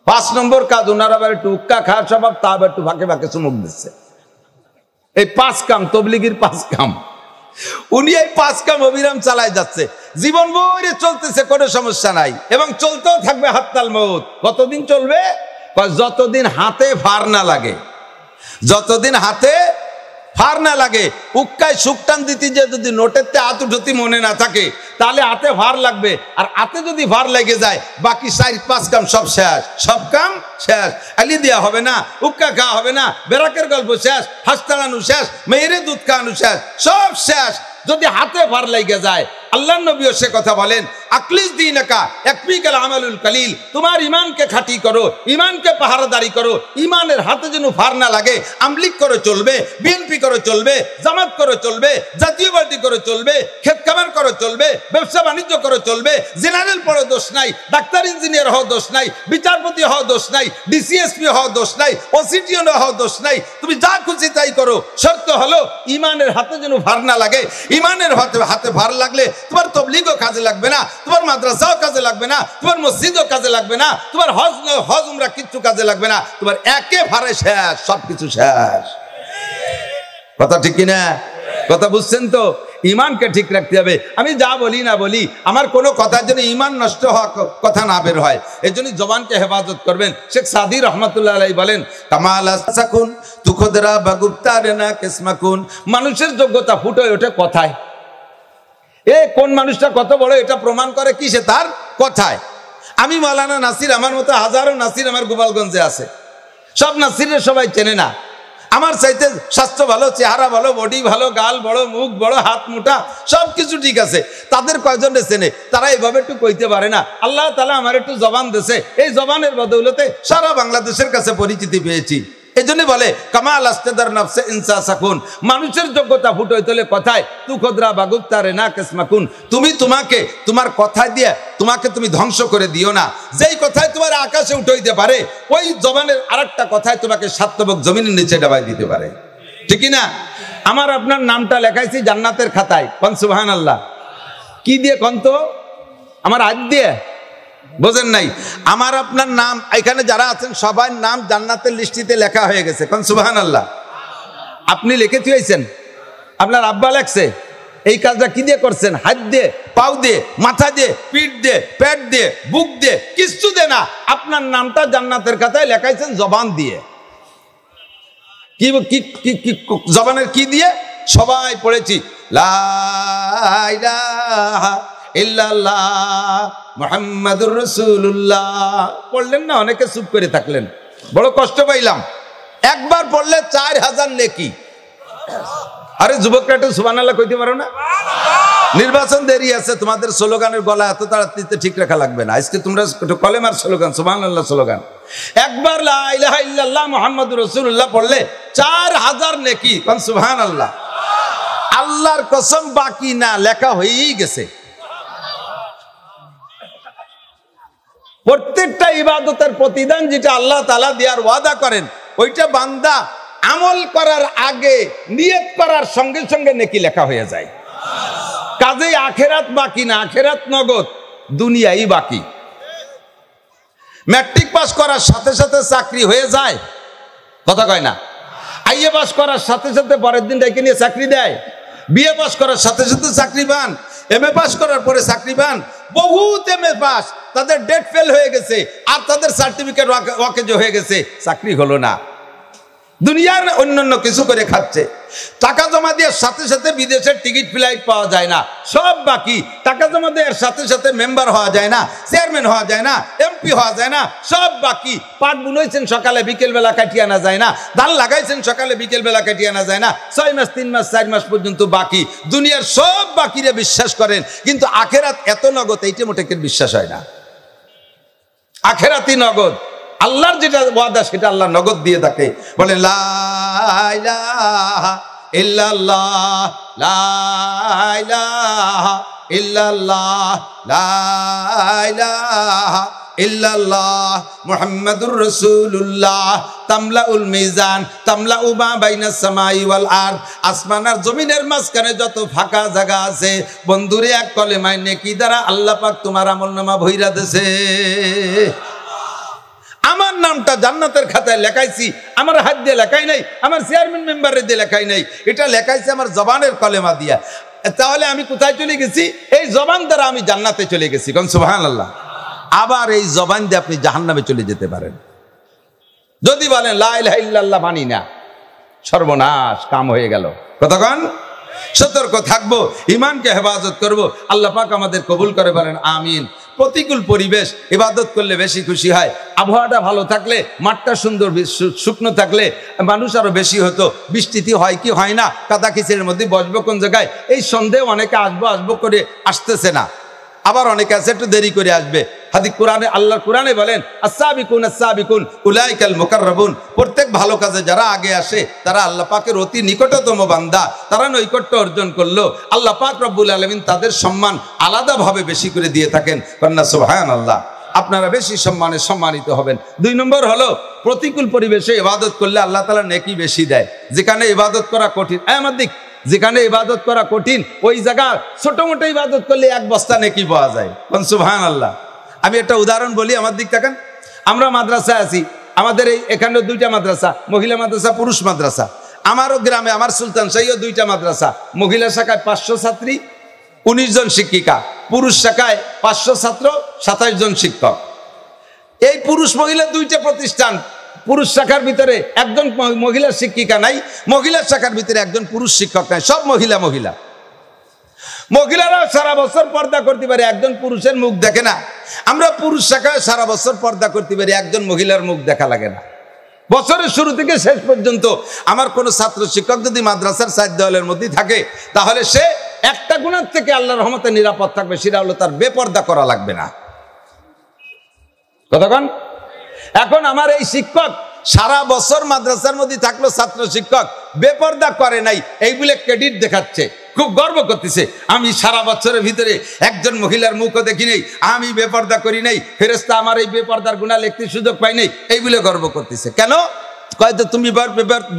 5 নম্বর কাজ, ওনার আবার একটু উক্কা খাওয়ার স্বভাব, তা আবার একটু ফাঁকে ফাঁকে চুমুক দিচ্ছে। এই 5 কাম, তবলিগির 5 কাম। উনি এই 5 কাম অবিরাম চালায় যাচ্ছে, জীবন ভরে চলতেছে, কোনো সমস্যা নাই, এবং চলতেও থাকবে হাত্তাল মউত। কতদিন চলবে? যতদিন হাতে ফার না লাগে, যতদিন হাতে ফার না লাগে। উক্কায় সুকটান দিতে যে যদি নোটের তে হাত উঠতি মনে না থাকে, তাহলে হাতে ফার লাগবে, আর হাতে যদি ফার লেগে যায় বাকি 4-5 কাম সব শেষ, সব কাম শেষ। আলি দেওয়া হবে না, উক্কা খাওয়া হবে না, বেরাকের গল্প শেষ, হাঁস তাড়ানো শেষ, মেয়েরে দুধ খাওয়ানো শেষ, সব শেষ যদি হাতে ফার লেগে যায়। আল্লাহ নবীও সে কথা বলেন, আকলিস দীনাকা ইয়াকফিকাল আমালুল কালিল, তোমার ইমানকে খাঁটি করো, ইমানকে পাহারাদারি করো, ইমানের হাতে যেন ফার না লাগে। আমলিক করে চলবে, বিএনপি করে চলবে, জামাত করে চলবে, জাতীয় পার্টি করে চলবে, ক্ষেত খামার করে চলবে, ব্যবসা বাণিজ্য করে চলবে। জেনারেল পড়ো দোষ নাই, ডাক্তার ইঞ্জিনিয়ার হওয়া দোষ নাই, বিচারপতি হওয়া দোষ নাই, ডিসিএসপি হওয়া দোষ নাই, ওসিটিও হওয়া দোষ নাই, তুমি যা খুশি তাই করো। শর্ত হলো ইমানের হাতে যেন ফার না লাগে। ইমানের হাতে ফার লাগলে তোমার তবলিগও কাজে লাগবে না, তোমার মাদ্রাসাও কাজে লাগবে না, তোমার মসজিদও কাজে লাগবে না, তোমার হজ উমরা কিচ্ছু কাজে লাগবে না, তোমার একেবারে শেষ, সবকিছু শেষ। কথা ঠিক কিনা? কথা বুঝছেন তো? ইমানকে ঠিক রাখতে হবে। আমি যা বলি না বলি, আমার কোনো কথার জন্য ইমান নষ্ট হওয়া কথা না বের হয়, এই জন্য জবানকে হেফাজত করবেন। শেখ সাদি রহমতুল্লাহ আলাইহি বলেন, কামাল সাকুন তুখদরা বাগুপ্তারে না কিসমাকুন, মানুষের যোগ্যতা ফুটে ওঠে কথায়। কোন মানুষটা কত বড় এটা প্রমাণ করে কিসে? তার কথায়। আমি মাওলানা নাসির, আমার মতো হাজারো নাসির আমার গোপালগঞ্জে আছে, সব নাসিরের সবাই চেনে না। আমার চাইতে স্বাস্থ্য ভালো, চেহারা ভালো, বডি ভালো, গাল বড়, মুখ বড়, হাত মোটা, সব কিছু ঠিক আছে, তাদের কয়জনে চেনে? তারা এইভাবে একটু কইতে পারে না। আল্লাহ তাআলা আমার একটু জবান দিয়েছে, এই জবানের বদৌলতে সারা বাংলাদেশের কাছে পরিচিতি পেয়েছি। এই জন্য বলে কামাল আস্তেদার নফসে ইনসা সাকুন, মানুষের যোগ্যতা ফুটে তোলে কথায়। তু খোদরা বাগুপ্তারে না কিসমাকুন, তুমি তোমাকে তোমার কথা দিয়ে তোমাকে তুমি ধ্বংস করে দিও না। যেই কথায় তোমার আকাশে উঠে হইতে পারে, ওই জবানের আরেকটা কথায় তোমাকে 7 তবক জমিনের নিচে ডাবাই দিতে পারে, ঠিক না? আমার আপনার নামটা লেখাইছি জান্নাতের খাতায়, কোন সুবহানাল্লাহ। কি দিয়ে কোন তো? আমার হাত দিয়ে, বোঝেন নাই? আমার আপনার নাম এখানে যারা আছেন সবার নাম জান্নাতের লিস্টিতে লেখা হয়ে গেছে, কোন সুবহানাল্লাহ। আপনি লিখে থুয়েছেন, আপনার আব্বা লেখছে। এই কাজটা কি দিয়ে করছেন? হাত দিয়ে, পাও দিয়ে, মাথা দিয়ে, পিঠ দিয়ে, পেট দিয়ে, বুক দিয়ে, কিচ্ছু দিয়ে না, আপনার নামটা জান্নাতের খাতায় লেখাইছেন জবান দিয়ে। কি জবানের কি দিয়ে? সবাই পড়েছি লা ইলাহা ইল্লাল্লাহ মুহাম্মাদুর রাসূলুল্লাহ। পড়লেন না? অনেকে চুপ করে থাকলেন, বড় কষ্ট পাইলাম। একবার পড়লে 4000 নেকি। আরে যুবকরা একটু সুবহানাল্লাহ কইতে পারো না? নির্বাচন দেরি আছে, তোমাদের স্লোগানের গলা এত তাড়াতাড়ি ঠিক রাখা লাগবে না। আজকে তোমরা কলেমার স্লোগান, সুবহানাল্লাহ স্লোগান, একবার লা ইলাহা ইল্লাল্লাহ মুহাম্মাদুর রাসূলুল্লাহ পড়লে 4000 নেকি। কোন সুবহানাল্লাহ। আল্লাহর কসম বাকি না, লেখা হয়েই গেছে। প্রত্যেকটা ইবাদতের প্রতিদান যেটা আল্লাহ তাআলা দেওয়ার ওয়াদা করেন, ওইটা বান্দা আমল করার আগে নিয়ত করার সঙ্গে সঙ্গে নেকি লেখা হয়ে যায়। কাজেই আখেরাত বাকি না, আখেরাত নগদ, দুনিয়াই বাকি। ম্যাট্রিক পাস করার সাথে সাথে চাকরি হয়ে যায়, কথা কয় না। আইএ পাস করার সাথে সাথে পরের দিন ডেকে নিয়ে চাকরি দেয়। বিএ পাস করার সাথে সাথে চাকরি পান, এমএ পাস করার পরে চাকরি পান। বহুত এমএ পাস, তাদের ডেট ফেল হয়ে গেছে আর তাদের সার্টিফিকেট ওয়াকেজ হয়ে গেছে, চাকরি হলো না। দুনিয়ার অন্যান্য কিছু করে খাচ্ছে। টাকা জমা দেওয়ার সাথে সাথে বিদেশের টিকিট ফ্লাইট পাওয়া যায় না, সব বাকি। টাকা জমা দেওয়ার সাথে সাথে মেম্বার হওয়া যায় না, চেয়ারম্যান হওয়া যায় না, এমপি হওয়া যায় না, সব বাকি। পাট বুনেছেন সকালে বিকেল বেলা কাটিয়ে আনা যায় না, ধান লাগাইছেন সকালে বিকেল বেলা কাটিয়ে আনা যায় না, 6 মাস 3 মাস 4 মাস পর্যন্ত বাকি। দুনিয়ার সব বাকিরে বিশ্বাস করেন, কিন্তু আখেরাত এত নগদ, এইটা মোটেকের বিশ্বাস হয় না। আখেরাতই নগদ, আল্লাহর যেটা ওয়াদা সেটা আল্লাহ নগদ দিয়ে থাকে। বলেন লা ইলাহা ইল্লাল্লাহ, লা ইলাহা ইল্লাল্লাহ, লা ইলাহা ইল্লাল্লাহ মুহাম্মাদুর রাসূলুল্লাহ। তামলাউল মিজান তামলাউ মা বাইনাস সামাই ওয়াল আরদ। আসমান আর জমিনের মাঝখানে যত ফাঁকা জায়গা আছে, বন্ধুরে এক কলেমায় নেকি দ্বারা আল্লাহ পাক তোমার আমলনামা ভইরা দেছে। আমার নামটা জান্নাতের খাতায় লেখাইছি, আমার হাত দিয়ে লেখাই নাই, আমার চেয়ারম্যান মেম্বারের দিয়ে লেখাই নাই, এটা লেখাইছে আমার জবানের কলেমা দিয়া। তাহলে আমি কোথায় চলে গেছি? এই জবান দ্বারা আমি জান্নাতে চলে গেছি। কোন সুবহানাল্লাহ। আবার এই জবান দিয়ে আপনি জাহান্নামে চলে যেতে পারেন যদি বলেন লা ইলাহা ইল্লাল্লাহ মানি না, সর্বনাশ, কাম হয়ে গেল। কতক্ষণ সতর্ক থাকবো, ইমানকে হেফাজত করব। আল্লাহ পাক আমাদের কবুল করে, বলেন আমিন। প্রতিকূল পরিবেশ, ইবাদত করলে বেশি খুশি হয়। আবহাওয়াটা ভালো থাকলে, মাঠটা সুন্দর শুকনো থাকলে মানুষ আরো বেশি হতো। বৃষ্টিতে হয় কি হয় না, কাদা কিচের মধ্যে বসবো কোন জায়গায়, এই সন্দেহ অনেকে আসবো করে আসতেছে না, আবার অনেকে আছে একটু দেরি করে আসবে। হাদিস কোরআনে, আল্লাহর কোরআনে বলেন আস-সাবিকুন আস-সাবিকুন উলাইকাল মুকাররাবুন। প্রত্যেক ভালো কাজে যারা আগে আসে তারা আল্লাহ পাকের অতি নিকটতম বান্দা, তারা নৈকট্য অর্জন করলো। আল্লাহ পাক রব্বুল আলামিন তাদের সম্মান আলাদাভাবে বেশি করে দিয়ে থাকেন। কন্যা সুবহানাল্লাহ। আপনারা বেশি সম্মানে সম্মানিত হবেন। 2 নম্বর হলো, প্রতিকূল পরিবেশে ইবাদত করলে আল্লাহ তাআলা নেকি বেশি দেয়। যেখানে ইবাদত করা কঠিন, আমার দিক, যেখানে ইবাদত করা কঠিন ওই জায়গা ছোট মোটো ইবাদত করলে 1 বস্তা নেকি পাওয়া যায়। সুবহানাল্লাহ। আমি একটা উদাহরণ বলি, আমার দিক তাকান। আমরা মাদ্রাসায় আছি, আমাদের এখানে 2টা মাদ্রাসা, মহিলা মাদ্রাসা, পুরুষ মাদ্রাসা। আমারও গ্রামে, আমার সুলতান শাহীও 2টা মাদ্রাসা। মহিলা শাখায় 500 ছাত্রী, 19 জন শিক্ষিকা। পুরুষ শাখায় 500 ছাত্র, 27 জন শিক্ষক। এই পুরুষ মহিলা 2টা প্রতিষ্ঠান। পুরুষ শাখার ভিতরে একজন মহিলা শিক্ষিকা নাই, মহিলা শাখার ভিতরে একজন পুরুষ শিক্ষক নাই, সব মহিলা। মহিলারা সারা বছর পর্দা করতে পারে, একজন পুরুষের মুখ দেখে না। আমরা পুরুষ শাখায় সারা বছর পর্দা করতে পারি, একজন মহিলার মুখ দেখা লাগে না। বছরের শুরু থেকে শেষ পর্যন্ত আমার কোনো ছাত্র শিক্ষক যদি মাদ্রাসার 4 দেওয়ালের মধ্যে থাকে, তাহলে সে একটা গুনাহ থেকে আল্লাহর রহমতে নিরাপদ থাকবে, সেটা হলো তার বেপর্দা করা লাগবে না। কতক্ষণ? এখন আমার এই শিক্ষক সারা বছর মাদ্রাসার মধ্যে থাকলো, ছাত্র শিক্ষক বেপর্দা করে নাই, এই বলে ক্রেডিট দেখাচ্ছে, খুব গর্ব করতেছে। আমি সারা বছরের ভিতরে একজন মহিলার মুখও দেখি নাই, আমি বেপর্দা করি নাই, ফেরেশতা আমার এই বেপর্দার গুনাহ লিখতে সুযোগ পাই নাই, এই বলে গর্ব করতেছে। কেন? কয় তো তুমি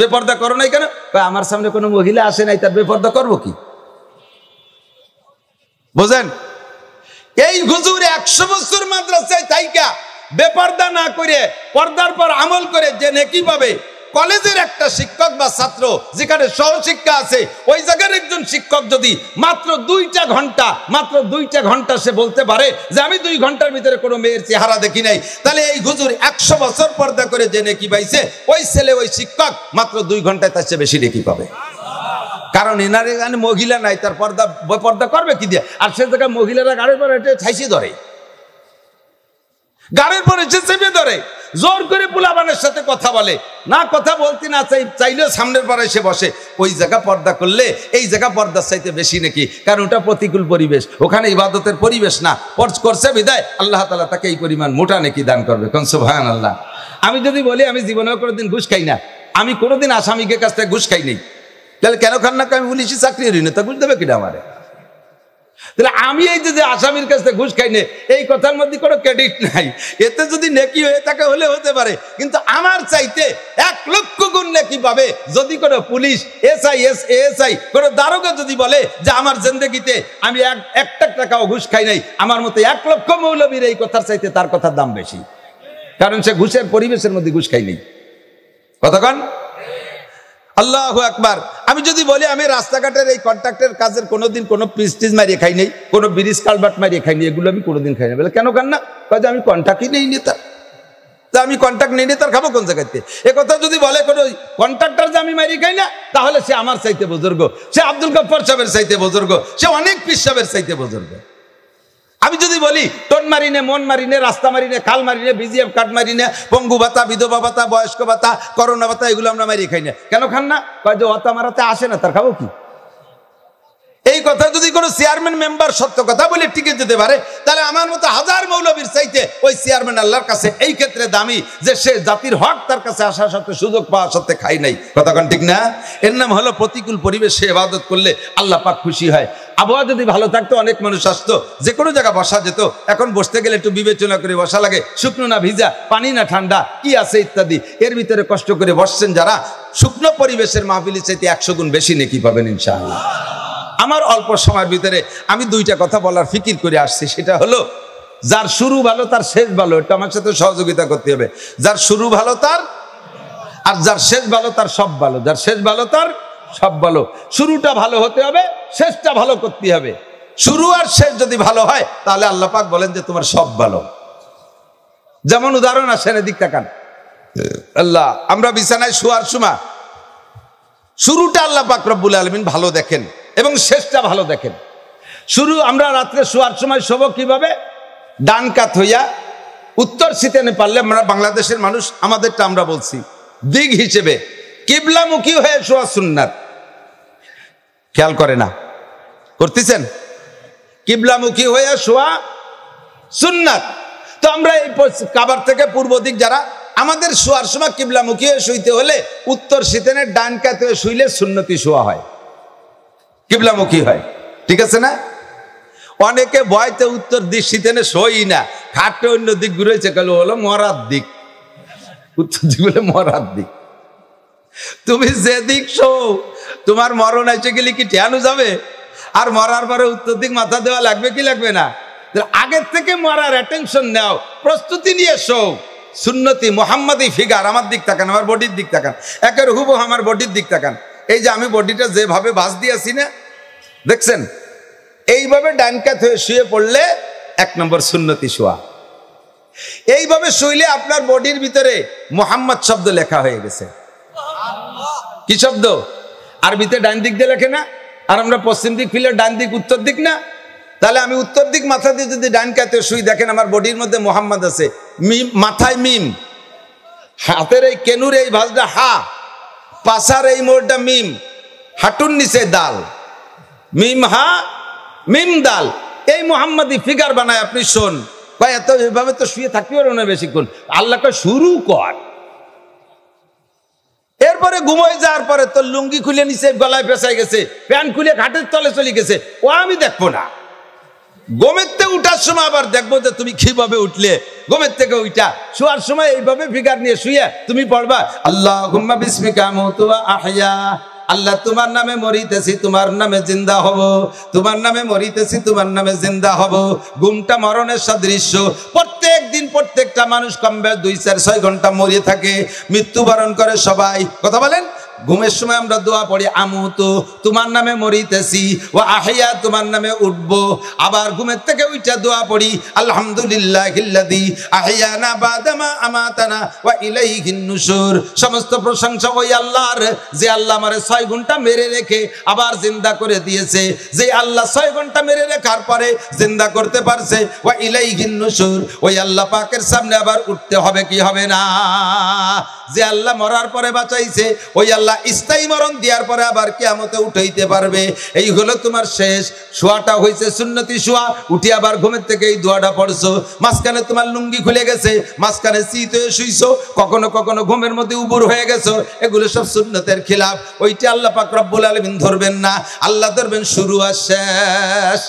বেপর্দা করো নাই কেন? কয় আমার সামনে কোনো মহিলা আসে নাই, তার বেপর্দা করবো কি? বুঝেন? এই হুজুর 100 বছর মাদ্রাসায় থাইকা বেপর্দা না করে পর্দার পর আমল করে যে নেকি পাবে, কলেজের একটা শিক্ষক বা ছাত্র যেখানে সহশিক্ষা আছে, ওই জায়গার একজন শিক্ষক যদি মাত্র 2টা ঘন্টা সে বলতে পারে যে আমি 2 ঘন্টার ভিতরে কোনো মেয়ের চেহারা দেখি নাই, তাহলে এই হুজুর 100 বছর পর্দা করে যে নেকি পাইছে, ওই ছেলে ওই শিক্ষক মাত্র 2 ঘন্টায় তার চেয়ে বেশি নেকি পাবে। কারণ এনারে এখানে মহিলা নাই, তার পর্দা করবে কি দিয়ে? আর সে জায়গায় মহিলারা গাড়ির পরে ঠাইসি ধরে, গাড়ির পরে চেপে ধরে। জোর করে পোলাপানের সাথে কথা বলে না, কথা বলতে না চাইলেও সামনের পাড়ায় এসে বসে, ওই জায়গা পর্দা করলে এই জায়গা পর্দার চাইতে বেশি নাকি, কারণ ওটা প্রতিকূল পরিবেশ, ওখানে ইবাদতের পরিবেশ না, করছে বিদায় আল্লাহ তাআলা তাকে এই পরিমাণ মোটা নেকি দান করবে। কোন সুবহানাল্লাহ। আমি যদি বলি আমি জীবনেও কোনোদিন ঘুষ খাই না, আমি কোনোদিন আসামিকে কাছ থেকে ঘুষ খাই নাই, তাহলে কেন খান না? আমি পুলিশি চাকরি হই না, তা ঘুষ দেবে কিনা আমারে? তাহলে আমি এই যে আসামির কাছ থেকে ঘুষ খাই না, এই কথার মধ্যে কোনো ক্রেডিট নাই। এতে যদি নেকি হয়ে থাকে হলে হতে পারে, কিন্তু আমার চাইতে 1 লক্ষ গুণ নেকি পাবে যদি কোনো পুলিশ এসআই কোনো দারোগা যদি বলে যে আমার জিন্দেগিতে আমি একটা টাকাও ঘুষ খাই নাই, আমার মতো 1 লক্ষ মৌলবীর এই কথার চাইতে তার কথার দাম বেশি, কারণ সে ঘুষের পরিবেশের মধ্যে ঘুষ খাই নাই। কতক্ষণ? আল্লাহু আকবার। আমি যদি বলি আমি রাস্তাঘাটের এই কন্ট্রাক্টের কাজের কোনোদিন কোনো পিস্টিজ মারিয়ে খাই নাই, কোনো ব্রিজ কালভার্ট মারিয়ে খাই নি, এগুলো আমি কোনোদিন খাই না। বলে কেন খান না? কাজে আমি কন্ট্রাক্টই নেই নি, তা আমি কন্ট্রাক্ট নেই নি, তার খাবো কোন জায়গাতে? এ কথা যদি বলে কোনো কন্ট্রাক্টর যে আমি মারিয়ে খাই না, তাহলে সে আমার চাইতে বুজুর্গ, সে আব্দুল গফফার সাহেবের চাইতে বুজুর্গ, সে অনেক পীর সাহেবের চাইতে বুজুর্গ। আমি যদি বলি টোন মারিনে, মন মারিনে, রাস্তা মারিনে, খাল মারিনে, বিজিএফ কার্ড মারিনে, পঙ্গু ভাতা, বিধবা ভাতা, বয়স্ক ভাতা, করোনা ভাতা, এগুলো আমরা মারিয়ে খাই না। কেন খান না? কয় যে অতা মারাতে আসে না, তার খাবো কি? এই কথা যদি কোনো চেয়ারম্যান মেম্বার সত্য কথা বলে টিকে যেতে পারে, তাহলে আমার মতো হাজার মৌলবীর চাইতে ওই চেয়ারম্যান আল্লাহর কাছে এই ক্ষেত্রে দামি, যে সে জাতির হক তার কাছে আসা সত্ত্বে, সুযোগ পাওয়া সত্ত্বে খাই নাই। কথাক্ষণ ঠিক না? এর নাম হলো প্রতিকূল পরিবেশে ইবাদত করলে আল্লাহ পাক খুশি হয়। আবহাওয়া যদি ভালো থাকতো অনেক মানুষ আসতো, যে কোনো জায়গা বসা যেত। এখন বসতে গেলে একটু বিবেচনা করে বসা লাগে, শুকনো না ভিজা, পানি না ঠান্ডা, কি আছে ইত্যাদি। এর ভিতরে কষ্ট করে বসছেন যারা, শুকনো পরিবেশের মাহফিলের চাইতে 100 গুণ বেশি নেকি পাবেন ইনশাআল্লাহ। আমার অল্প সময়ের ভিতরে আমি 2টা কথা বলার ফিকির করে আসছি, সেটা হলো যার শুরু ভালো তার শেষ ভালো। এটা আমার সাথে সহযোগিতা করতে হবে। যার শুরু ভালো তার, আর যার শেষ ভালো তার সব ভালো। যার শেষ ভালো তার সব ভালো। শুরুটা ভালো হতে হবে, শেষটা ভালো করতে হবে। শুরু আর শেষ যদি ভালো হয়, তাহলে আল্লাহ পাক বলেন যে তোমার সব ভালো। যেমন উদাহরণ আসেন, এদিক তাকান। আল্লাহ, আমরা বিছানায় শোয়ার সময় শুরুটা আল্লাহ পাক রব্বুল আলামিন ভালো দেখেন এবং শেষটা ভালো দেখেন। শুরু আমরা রাত্রে শোয়ার সময় শোব কিভাবে? ডান কাত হইয়া, উত্তর সিতেনে পারলে আমরা বাংলাদেশের মানুষ, আমাদেরটা আমরা বলছি দিক হিসেবে কিবলামুখী হয়ে শোয়া সুন্নাত। খেয়াল করে না? করতেছেন? কিবলামুখী হয়ে শোয়া সুন্নাত। তো আমরা এই কাবার থেকে পূর্ব দিক যারা, আমাদের শোয়ার সময় কিবলামুখী হয়ে শুইতে হলে উত্তর সিতেনের ডান কাত হয়ে শুইলে সুন্নতি শোয়া হয়, কিবলামুখী হয়। ঠিক আছে না? অনেকে ভয়তে উত্তর দিক সিতেনে শোই না, খাটে অন্য দিক ঘুরেছে, কেন হলো মরার দিক, উত্তর দিক বলে মরার দিক। তুমি যে দিক শো, তোমার মরণ এসে গেলে কি ঠেয়ানো যাবে? আর মরার পরে উত্তর দিক মাথা দেওয়া লাগবে কি লাগবে না? আগের থেকে মরার অ্যাটেনশন নাও, প্রস্তুতি নিয়ে শো। সুন্নতি মোহাম্মদী ফিগার, আমার দিক তাকান, আমার বডির দিক তাকান, একের হুবহু আমার বডির দিক তাকান। এই যে আমি বডিটা যেভাবে ভাঁজ দিয়েছি না, দেখছেন? এইভাবে ডান কাত হয়ে শুয়ে পড়লে 1 নম্বর সুন্নতি শোয়া। এইভাবে শুইলে আপনার বডির ভিতরে মোহাম্মদ শব্দ লেখা হয়ে গেছে। কি শব্দ? আরবিতে ডান দিক দিয়ে লেখে না? আর আমরা পশ্চিম দিক ফিরলে ডান দিক উত্তর দিক না? তাহলে আমি উত্তর দিক মাথা দিয়ে যদি ডান কাতে শুই, দেখেন আমার বডির মধ্যে মোহাম্মদ আছে। মিম, মাথায় মিম, হাতের এই কেনুর এই ভাঁজটা হা, পাশার এই মোড়টা মিম, হাঁটুর নিচে দাল, মিম হা মিম দাল। এই মোহাম্মদী ফিগার বানায় আপনি শোন। ভাই এত এভাবে তো শুয়ে থাকতে পারো না বেশিক্ষণ, আল্লাহকে শুরু কর। এরপরে ঘুমোয় যাওয়ার পরে তোর লুঙ্গি খুলে নিচে গলায় পেঁচাই গেছে, প্যান্ট খুলে ঘাটের তলে চলে গেছে, ও আমি দেখবো না। ঘুমের থেকে উঠার সময় আবার দেখবো যে তুমি কিভাবে উঠলে। ঘুমের থেকে উঠা শোয়ার সময় এইভাবে ফিগার নিয়ে শুয়ে তুমি পড়বা আল্লাহুম্মা বিসমিকা আমুতু ওয়া আহইয়া। আল্লাহ, তোমার নামে মরিতেছি, তোমার নামে জিন্দা হব, তোমার নামে মরিতেছি, তোমার নামে জিন্দা হব। ঘুমটা মরণের সদৃশ্য। প্রত্যেক দিন প্রত্যেকটা মানুষ কমবে 2, 4, 6 ঘন্টা মরিয়ে থাকে, মৃত্যুবরণ করে সবাই। কথা বলেন? ঘুমের সময় আমরা দোয়া পড়ি আমুতু, তোমার নামে মরিতেছি, ওয়া আহইয়া, তোমার নামে উঠবো। আবার ঘুমের থেকে উঠা দোয়া পড়ি আলহামদুলিল্লাহিল্লাযী আহইয়ানা বাদামা আমাতানা ওয়া ইলাইহিন নুশুর। সমস্ত প্রশংসা ওই আল্লাহর, যে আল্লাহ আমারে 6 ঘন্টা মেরে রেখে আবার জিন্দা করে দিয়েছে, যে আল্লাহ 6 ঘন্টা মেরে রেখার পরে জিন্দা করতে পারছে। ওয়া ইলাইহিন নুশুর, ওই আল্লাহ পাকের সামনে আবার উঠতে হবে কি হবে না? যে আল্লাহ মরার পরে বাঁচাইছে, ওই আল্লাহ স্থায়ী মরণ দেওয়ার পরে আবার কিয়ামতে উঠাইতে পারবে। এই হলো তোমার শেষ শোয়াটা হয়েছে সুন্নতি শোয়া। উঠে আবার ঘুমের থেকে এই দোয়াটা পড়ছো, মাঝখানে তোমার লুঙ্গি খুলে গেছে, মাঝখানে চিত হয়ে শুইছো, কখনো কখনো ঘুমের মধ্যে উবুর হয়ে গেছো, এগুলো সব সুন্নতের খিলাফ। ওইটা আল্লাহ পাক রব্বুল আলামিন ধরবেন না, আল্লাহ ধরবেন শুরু আর শেষ।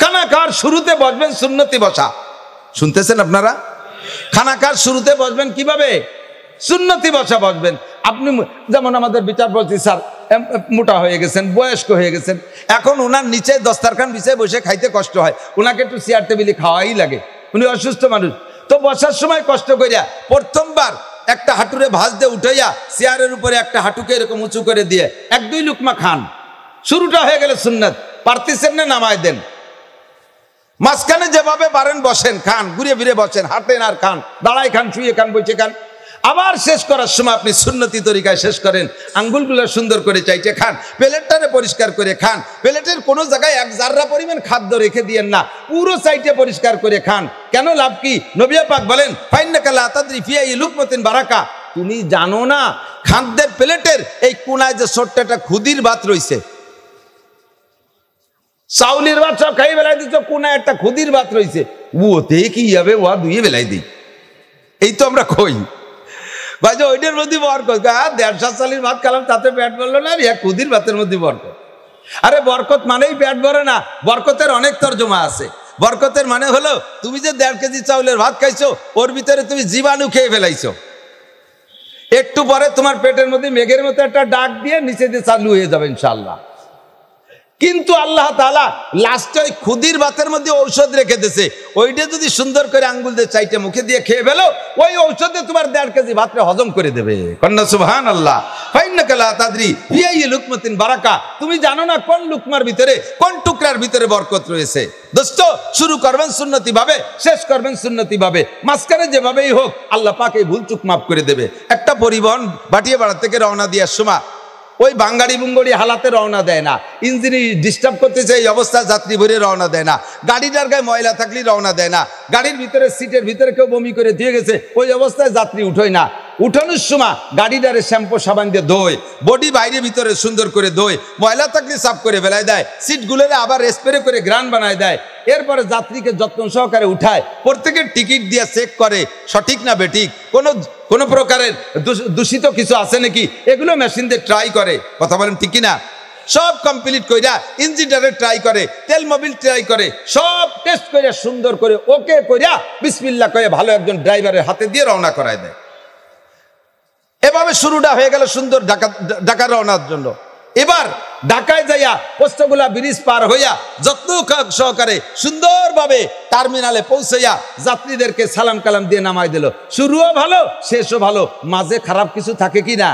খানা খাওয়ার শুরুতে বসবেন সুন্নতি বসা, শুনতেছেন আপনারা? খানা খাওয়ার শুরুতে বসবেন কিভাবে? সুন্নতি বসা বসবেন। আপনি যেমন আমাদের বিচার বলছি, স্যার মোটা হয়ে গেছেন, বয়স্ক হয়ে গেছেন, এখন ওনার নিচে দস্তারখান বিছায় বসে খাইতে কষ্ট হয়, ওনাকে একটু চেয়ার টেবিলে খাওয়াই লাগে, উনি অসুস্থ মানুষ। তো বসার সময় কষ্ট করিয়া প্রথমবার একটা হাঁটুরে ভাঁজ দিয়ে উঠাইয়া চেয়ারের উপরে একটা হাঁটুকে এরকম উঁচু করে দিয়ে 1-2 লুকমা খান, শুরুটা হয়ে গেলে সুন্নত। পারতেছেন না, নামায় দেন। মাঝখানে যেভাবে পারেন বসেন, খান, ঘুরে ফিরে বসেন, হাঁটেন আর খান, দাঁড়ায় খান, শুয়ে খান, বসে খান। আবার শেষ করার সময় আপনি সুন্নতি তরিকায় শেষ করেন, আঙ্গুলগুলো সুন্দর করে চাইটে খান, প্লেটটারে পরিষ্কার করে খান, প্লেটের কোনো জায়গায় 1 জাররা পরিমাণ খাদ্য রেখে দিয়েন না, পুরো চাইটে পরিষ্কার করে খান। কেন? লাভ কি? নবী পাক বলেন ফাইন্নাকা লা তাদরি ফি আই লুকমাতিন বারাকা, তুমি জানো না খাদ্যের প্লেটের এই কোনায় যে ছোট্ট একটা খুদির ভাত রয়েছে, চাউলের ভাত সব খাই বেলায় দিচ্ছ, কোনায় একটা খুদির ভাত রয়েছে, ওতে কি হবে, ও দুইয়ে বেলায় দিই। এই তো আমরা কই ভাই যে ওইটার মধ্যে বরকত, 1.5 চালির ভাত খেলাম তাতে পেট ভরলো না, আর খুদির ভাতের মধ্যে বরকত। আরে বরকত মানেই পেট ভরে না, বরকতের অনেক তর্জমা আছে। বরকতের মানে হলো তুমি যে 1.5 কেজি চাউলের ভাত খাইছো, ওর ভিতরে তুমি জীবাণু খেয়ে ফেলাইছো, একটু পরে তোমার পেটের মধ্যে মেঘের মতো একটা ডাক দিয়ে নিচে দিয়ে চালু হয়ে যাবে ইনশাআল্লাহ। কিন্তু আল্লাহ তাআলা লাস্টে ওই খুদির ভাতের মধ্যে ঔষধ রেখে দিয়েছে, ওইটা যদি সুন্দর করে আঙ্গুল দিয়ে চাইটে মুখে দিয়ে খেয়ে ফেলো, ওই ঔষধে তোমার 1.5 কেজি ভাতটা হজম করে দেবে। কন্যা সুবহানাল্লাহ। ফাইন্নাকা লা তাদরি ফি আই লুকমাতিন বারাকা, তুমি জানো না কোন লুকমার ভিতরে, কোন টুকরার ভিতরে বরকত রয়েছে। দোস্ত, শুরু করবেন সুন্নতি ভাবে, শেষ করবেন সুন্নতি ভাবে, মাঝখানে যেভাবেই হোক আল্লাহ পাক এই ভুল চুক মাফ করে দেবে। একটা পরিবহন ভাটিয়াপাড়া থেকে রওনা দেওয়ার সময় ওই বাঙ্গাড়ি বুঙ্গড়ি হালাতে রওনা দেয় না, ইঞ্জিন ডিস্টার্ব করতেছে এই অবস্থায় যাত্রী ভরে রওনা দেয় না, গাড়িটার গায়ে ময়লা থাকলে রওনা দেয় না, গাড়ির ভিতরে সিটের ভিতরে কেউ বমি করে দিয়ে গেছে ওই অবস্থায় যাত্রী উঠোয় না, উঠানোর সময় গাড়িটারে শ্যাম্পু সাবান দিয়ে ধোয়, বডি বাইরে ভিতরে সুন্দর করে ধোয়, ময়লা থাকলে সাফ করে ফেলায় দেয়, সিটগুলোরে আবার স্প্রে করে গ্রান বানায় দেয়, এরপরে যাত্রীকে যত্ন সহকারে উঠায়, প্রত্যেকের টিকিট দিয়ে চেক করে সঠিক না বেঠিক, কোনো প্রকারের দূষিত কিছু আছে নাকি, এগুলো মেশিন দিয়ে ট্রাই করে। কথা বলেন ঠিক কিনা? সব কমপ্লিট কইরা ইঞ্জিনটারে ট্রাই করে, তেল মোবিল ট্রাই করে, সব টেস্ট করে সুন্দর করে ওকে কইরা বিসমিল্লাহ কয়ে ভালো একজন ড্রাইভারের হাতে দিয়ে রওনা করায় দেয়। এভাবে শুরুটা হয়ে গেল সুন্দর ঢাকা রওনার জন্য। এবার ঢাকায় যাইয়া পোস্তগোলা ব্রিজ পার হইয়া যত্ন সহকারে সুন্দরভাবে টার্মিনালে পৌঁছাইয়া যাত্রীদেরকে সালাম কালাম দিয়ে নামাই দিল। শুরুও ভালো, শেষও ভালো, মাঝে খারাপ কিছু থাকে কি না?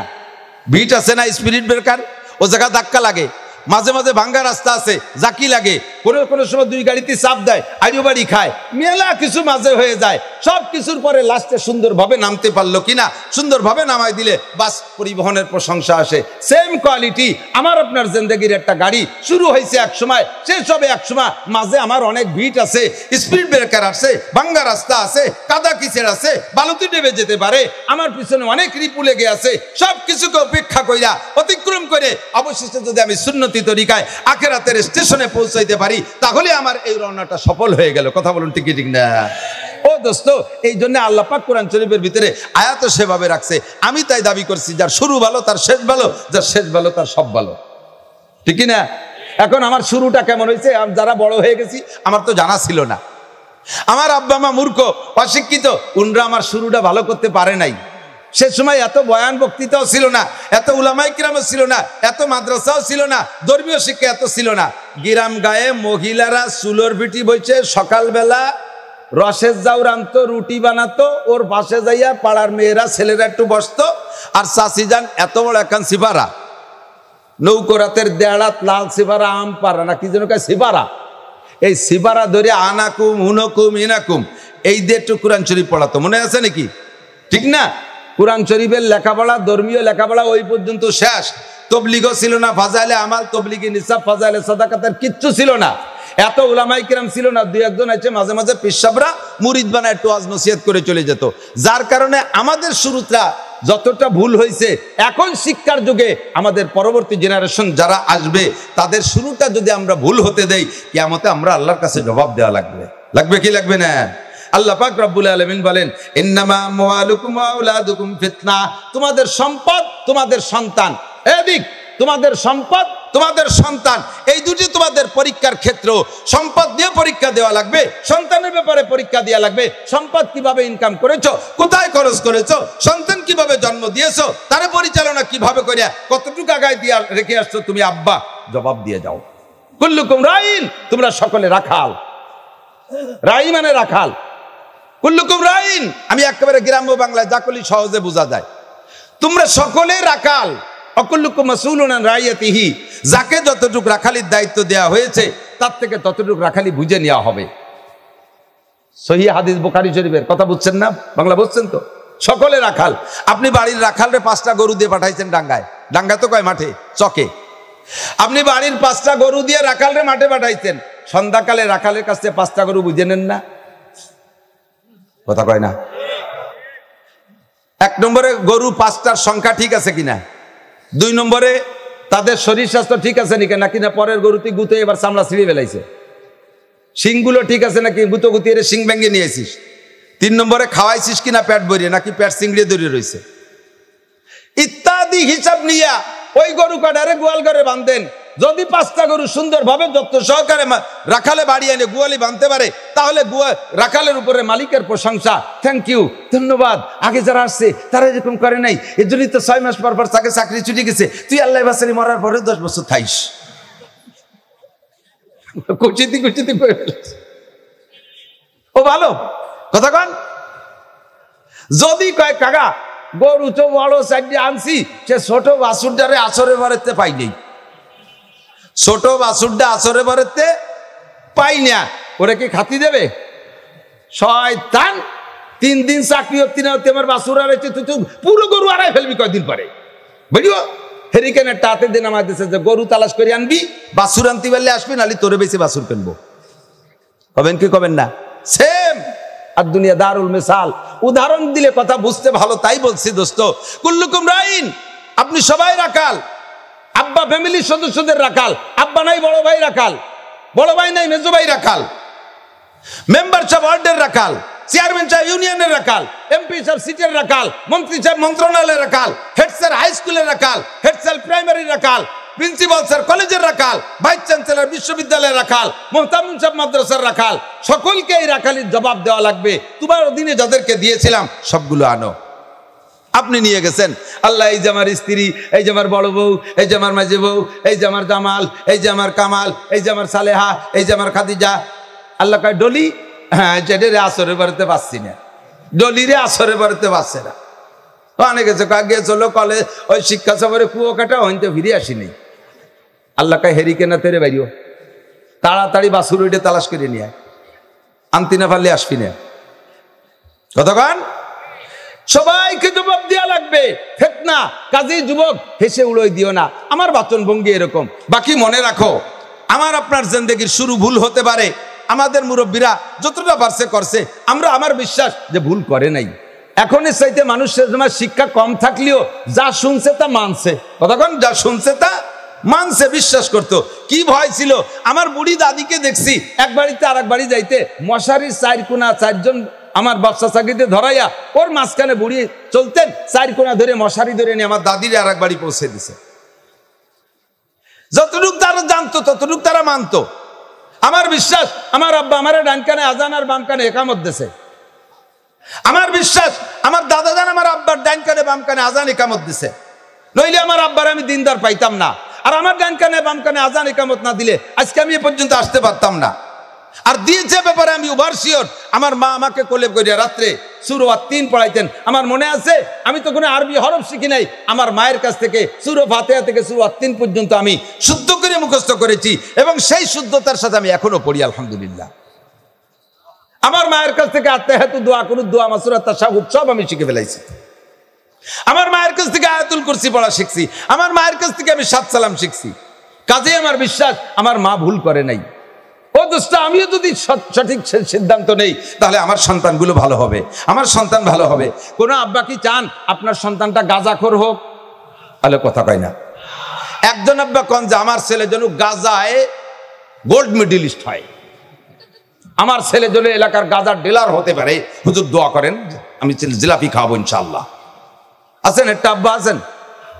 ভিট আছে না, স্পিরিট ব্রেকার, ও জায়গা ধাক্কা লাগে, মাঝে মাঝে ভাঙ্গা রাস্তা আছে, জাকি লাগে, কোনো সময় 2 গাড়িতে চাপ দেয়, আড়িও বাড়ি খায়, মেলা কিছু মাঝে হয়ে যায়। সব কিছুর পরে লাস্টে সুন্দরভাবে নামতে পারলো কিনা, সুন্দরভাবে নামাই দিলে বাস পরিবহনের প্রশংসা আসে। সেম কোয়ালিটি আমার আপনার জিন্দেগির একটা গাড়ি শুরু হয়েছে এক সময়, শেষ হবে এক সময়, মাঝে আমার অনেক ভিট আছে, স্পিড ব্রেকার আছে, ভাঙ্গা রাস্তা আছে, কাদা কিচের আছে, বালুতে ডেবে যেতে পারে, আমার পিছনে অনেক রিপু লেগে আছে, সব কিছুকে উপেক্ষা কইরা অতিক্রম করে অবশেষে যদি আমি সুন্নতি তরিকায় আখিরাতের স্টেশনে পৌঁছাইতে পারি, তাহলে আমার এই রওনাটা সফল হয়ে গেল। কথা বলুন ঠিক ঠিক না? ও দোস্ত, এই জন্য আল্লাহ পাক কোরআন শরীফের ভিতরে আয়াত সেভাবে রাখছে। আমি তাই দাবি করছি, যার শুরু ভালো তার শেষ ভালো, যার শেষ ভালো তার সব ভালো, ঠিক না? এখন আমার শুরুটা কেমন হয়েছে, যারা বড় হয়ে গেছি আমার তো জানা ছিল না, আমার আব্বা মা মূর্খ অশিক্ষিত, উনরা আমার শুরুটা ভালো করতে পারে নাই। সে সময় এত বয়ান বক্তৃতাও ছিল না, এত উলামায়ে কিরামও ছিল না, এত মাদ্রাসাও ছিল না, ধর্মীয় শিক্ষা এত ছিল না। গ্রাম গায়ে মহিলারা চুলোর পিঠি বইছে, সকালবেলা রসের জাউ রানতো, রুটি বানাতো, ওর পাশে যাইয়া পাড়ার মেয়েরা ছেলেরা একটু বসতো, আর চাচি যান এত বড় একখান সিপারা, নৌকরাতের দেড়াত লাল সিপারা আম পারা না কি যেন সিপারা, এই সিপারা ধরে আনাকুম হুনকুম ইনাকুম এই দিয়ে একটু কোরআন শরীফ পড়াতো, মনে আছে নাকি? ঠিক না? কোরআন শরীফের লেখাপড়া, ধর্মীয় লেখাপড়া ওই পর্যন্ত শেষ। তবলিগও ছিল না, ফাজাইলে আমাল, তবলিগি নিসাব, ফাজাইলে সাদাকাতের কিচ্ছু ছিল না। এত উলামায়ে কিরাম ছিল না, দুই একজন আছে মাঝে মাঝে পেশাবরা মুরিদ বানায় একটু ওয়াজ নসিহত করে চলে যেত। যার কারণে আমাদের শুরুটা যতটা ভুল হয়েছে, এখন শিক্ষার যুগে আমাদের পরবর্তী জেনারেশন যারা আসবে তাদের শুরুটা যদি আমরা ভুল হতে দেই, কিয়ামতে আমরা আল্লাহর কাছে জবাব দেওয়া লাগবে। লাগবে কি লাগবে না? আল্লাহ পাক রব্বুল আলামিন বলেন, ইন্নামা আমওয়ালুকুম ওয়া আওলাদুকুম ফিতনা, তোমাদের সম্পদ, তোমাদের সন্তান, এদিক তোমাদের সম্পদ, তোমাদের সন্তান, এই দুটি তোমাদের পরীক্ষার ক্ষেত্র। সম্পদ দিয়ে পরীক্ষা দেওয়া লাগবে, সন্তানের ব্যাপারে পরীক্ষা দেওয়া লাগবে। সম্পদ কিভাবে ইনকাম করেছো, কোথায় খরচ করেছো, সন্তান কিভাবে জন্ম দিয়েছো, তার পরিচালনা কিভাবে করিয়া কতটুকু আগায় দিয়ে রেখে আসছো তুমি আব্বা, জবাব দিয়ে যাও। কুল্লুকুম রাইন, তোমরা সকলে রাখাল। রাই মানে রাখাল। কুল্লুকুম রাইন, আমি একেবারে গ্রাম্য বাংলায় যাকলি সহজে বোঝা যায়। তোমরা সকলে রাখাল। অকুল্লুকুম মাসউলুন আন রাইয়াতিহি, যাকে যতটুকু রাখালির দায়িত্ব দেওয়া হয়েছে তার থেকে ততটুকু রাখালি বুঝে নেওয়া হবে। সহিহ হাদিস বুখারী শরীফের কথা বুঝছেন না? বাংলা বুঝছেন তো? সকলে রাখাল। আপনি বাড়ির রাখালরে 5টা গরু দিয়ে পাঠাইছেন ডাঙ্গায়, ডাঙ্গায় তো কয় মাঠে, চকে। আপনি বাড়ির 5টা গরু দিয়ে রাখালরে মাঠে পাঠাইছেন, সন্ধ্যাকালে রাখালের কাছে 5টা গরু বুঝে নেন না? কথা কয় না? 1 নম্বরে গরু 5টার সংখ্যা ঠিক আছে কিনা, 2 নম্বরে তাদের শরীর স্বাস্থ্য ঠিক আছে নাকি না পরের গরুটি গুতে এবার চামড়া ছিঁড়ে ফেলাইছে, শিংগুলো ঠিক আছে নাকি গুতো গুতিয়ে শিং ভেঙে নিয়েছিস, 3 নম্বরে খাওয়াইছিস কিনা পেট ভরিয়ে নাকি পেট চিংড়িয়ে দড়িয়ে রয়েছে, ইত্যাদি হিসাব নিয়া ওই গরু কাটারে গোয়াল ঘরে বাঁধেন। যদি 5টা গরু সুন্দরভাবে যত্ন সহকারে রাখালে বাড়ি এনে গোয়ালি বাঁধতে পারে, তাহলে রাখালের উপরে মালিকের প্রশংসা, থ্যাংক ইউ, ধন্যবাদ। আগে যারা আসছে তারা এরকম করে নাই, এর জন্যই তো 6 মাস পর পর তাকে চাকরি ছুটি গেছে। তুই আল্লাহ বাসারি মরার পরে 10 বছর থাইস। কুচিতি কুচিতি করে ফেলেছে। ও ভালো কথা কন। যদি কয় কাকা গরু তো বড় সাইডে আনছি, সে ছোট বাছুরটারে আসরে ভরেতে পাই নেই, ছোট বাছুরটা আসরে ভরেতে পাই না, ওরা কি খাতি দেবে? শয়তান, 3 দিন চাকরি হতে না হতে আমার বাছুর আড়াইছে, তুই তো পুরো গরু আড়াই ফেলবি কয়দিন পরে। বুঝলো? হেরিকেনের টাতে দিন আমার দেশে যে গরু তালাশ করে আনবি, বাছুর আনতে পারলে আসবি, নাহলে তোরে বেশি বাছুর কিনবো। কবেন কি কবেন না? সেম। আর দুনিয়া দারুল মিসাল, উদাহরণ দিলে কথা বুঝতে ভালো, তাই বলছি দোস্ত। কুল্লুকুম রাইন, আপনি সবাই রাখাল। আব্বা ফ্যামিলির সদস্যদের রাখাল, আব্বা নাই বড় ভাই রাখাল, বড় ভাই নাই মেজো ভাই রাখাল, মেম্বার সাহেব ওয়ার্ডের রাখাল, চেয়ারম্যান সাহেব ইউনিয়নের রাখাল, এমপি সাহেব সিটের রাখাল, মন্ত্রী সাহেব মন্ত্রণালয়ের রাখাল, হেড স্যার হাই স্কুলের রাখাল, হেড স্যার প্রাইমারির রাখাল, প্রিন্সিপাল স্যার কলেজের রাখাল, ভাইস চ্যান্সেলর বিশ্ববিদ্যালয়ের রাখাল, মুহতামিম সাহেব মাদ্রাসার রাখাল। সকলকে এই রাখালির জবাব দেওয়া লাগবে। তোমার অধীনে যাদেরকে দিয়েছিলাম সবগুলো আনো। আপনি নিয়ে গেছেন, আল্লাহ এই যে আমার স্ত্রী, এই যে আমার বড় বউ, এই যে আমার মাঝে বউ, এই যে আমার জামাল, এই যে আমার কামাল, এই যে আমার সালেহা, এই যে আমার খাদিজা। আল্লাহ কয় ডলি, হ্যাঁ যেটা আসরে বাড়িতে পাচ্ছি না, ডলিরে আসরে বাড়িতে পাচ্ছে না। অনেক গেছে গিয়ে চলো কলেজ ওই শিক্ষা সফরে কুয়ো কাটা হইতে ফিরে আসিনি। আল্লাহ কয় হেরিকে না তেরে বাইরিও, তাড়াতাড়ি বাছুর ওইটা তালাশ করে নিয়ে আনতি না পারলে আসবি না। কতক্ষণ সবাইকে জবাব দেওয়া লাগবে। ফিতনা, কাজেই যুবক হেসে উড়োই দিও না। আমার বাচন ভঙ্গি এরকম। বাকি মনে রাখো, আমার আপনার জিন্দেগির শুরু ভুল হতে পারে। আমাদের মুরব্বীরা যতটা পারছে করছে, আমরা আমার বিশ্বাস যে ভুল করে নাই। এখনের চাইতে মানুষের তোমার শিক্ষা কম থাকলেও যা শুনছে তা মানছে। কতক্ষণ যা শুনছে তা মানছে, বিশ্বাস করতো। কি ভয় ছিল? আমার বুড়ি দাদিকে দেখছি এক বাড়িতে আর এক বাড়ি যাইতে মশারির 4 কোণা 4জন আমার বাচ্চা চাকরিতে ধরাইয়া ওর মাঝখানে বুড়ি চলতেন, 4 কোণা ধরে মশারি ধরে নিয়ে আমার দাদির আর এক বাড়ি পৌঁছে দিছে। যতটুক তারা জানতো ততটুক তারা মানতো। আমার বিশ্বাস আমার আব্বা আমার ডান কানে আজান আর বাম কানে একামত দিছে। আমার বিশ্বাস আমার দাদা জান আমার আব্বার ডান কানে বাম কানে আজান একামত দিছে, নইলে আমার আব্বার আমি দিনদার পাইতাম না। আর আমার ডান কানে বাম কানে আজান একামত না দিলে আজকে আমি এ পর্যন্ত আসতে পারতাম না। আর দিয়েছে ব্যাপারে আমি ওভার শিওর। আমার মা আমাকে কোলে করিয়া রাত্রে সূরা তিন পড়াইতেন। আমার মনে আছে, আমি তো কোনো আরবি হরফ শিখি নাই, আমার মায়ের কাছ থেকে সূরা ফাতিহা থেকে সূরা তিন পর্যন্ত আমি শুদ্ধ করে মুখস্থ করেছি, এবং সেই শুদ্ধতার সাথে আমি এখনো পড়ি আলহামদুলিল্লাহ। আমার মায়ের কাছ থেকে আত্তাহিয়াতু দোয়া, কুনুত দোয়া, মাসুরাত, তাশাহুদ সব আমি শিখে ফেলাইছি। আমার মায়ের কাছ থেকে আয়াতুল কুরসি পড়া শিখছি। আমার মায়ের কাছ থেকে আমি সাত সালাম শিখছি। কাজে আমার বিশ্বাস আমার মা ভুল করে নাই। ও দোস্ত, আমিও যদি সঠিক সিদ্ধান্ত নেই তাহলে আমার সন্তানগুলো ভালো হবে, আমার সন্তান ভালো হবে। কোনো আব্বা কি চান আপনার সন্তানটা গাঁজাখোর হোক? তাহলে কথা কয় না। একজন আব্বা কন যে আমার ছেলে যেন গাঁজায় গোল্ড মেডেলিস্ট হয়, আমার ছেলে যেন এলাকার গাঁজার ডিলার হতে পারে, হুজুর দোয়া করেন, আমি জিলাপি খাওয়াবো ইনশাআল্লাহ। আছেন একটা আব্বা আছেন?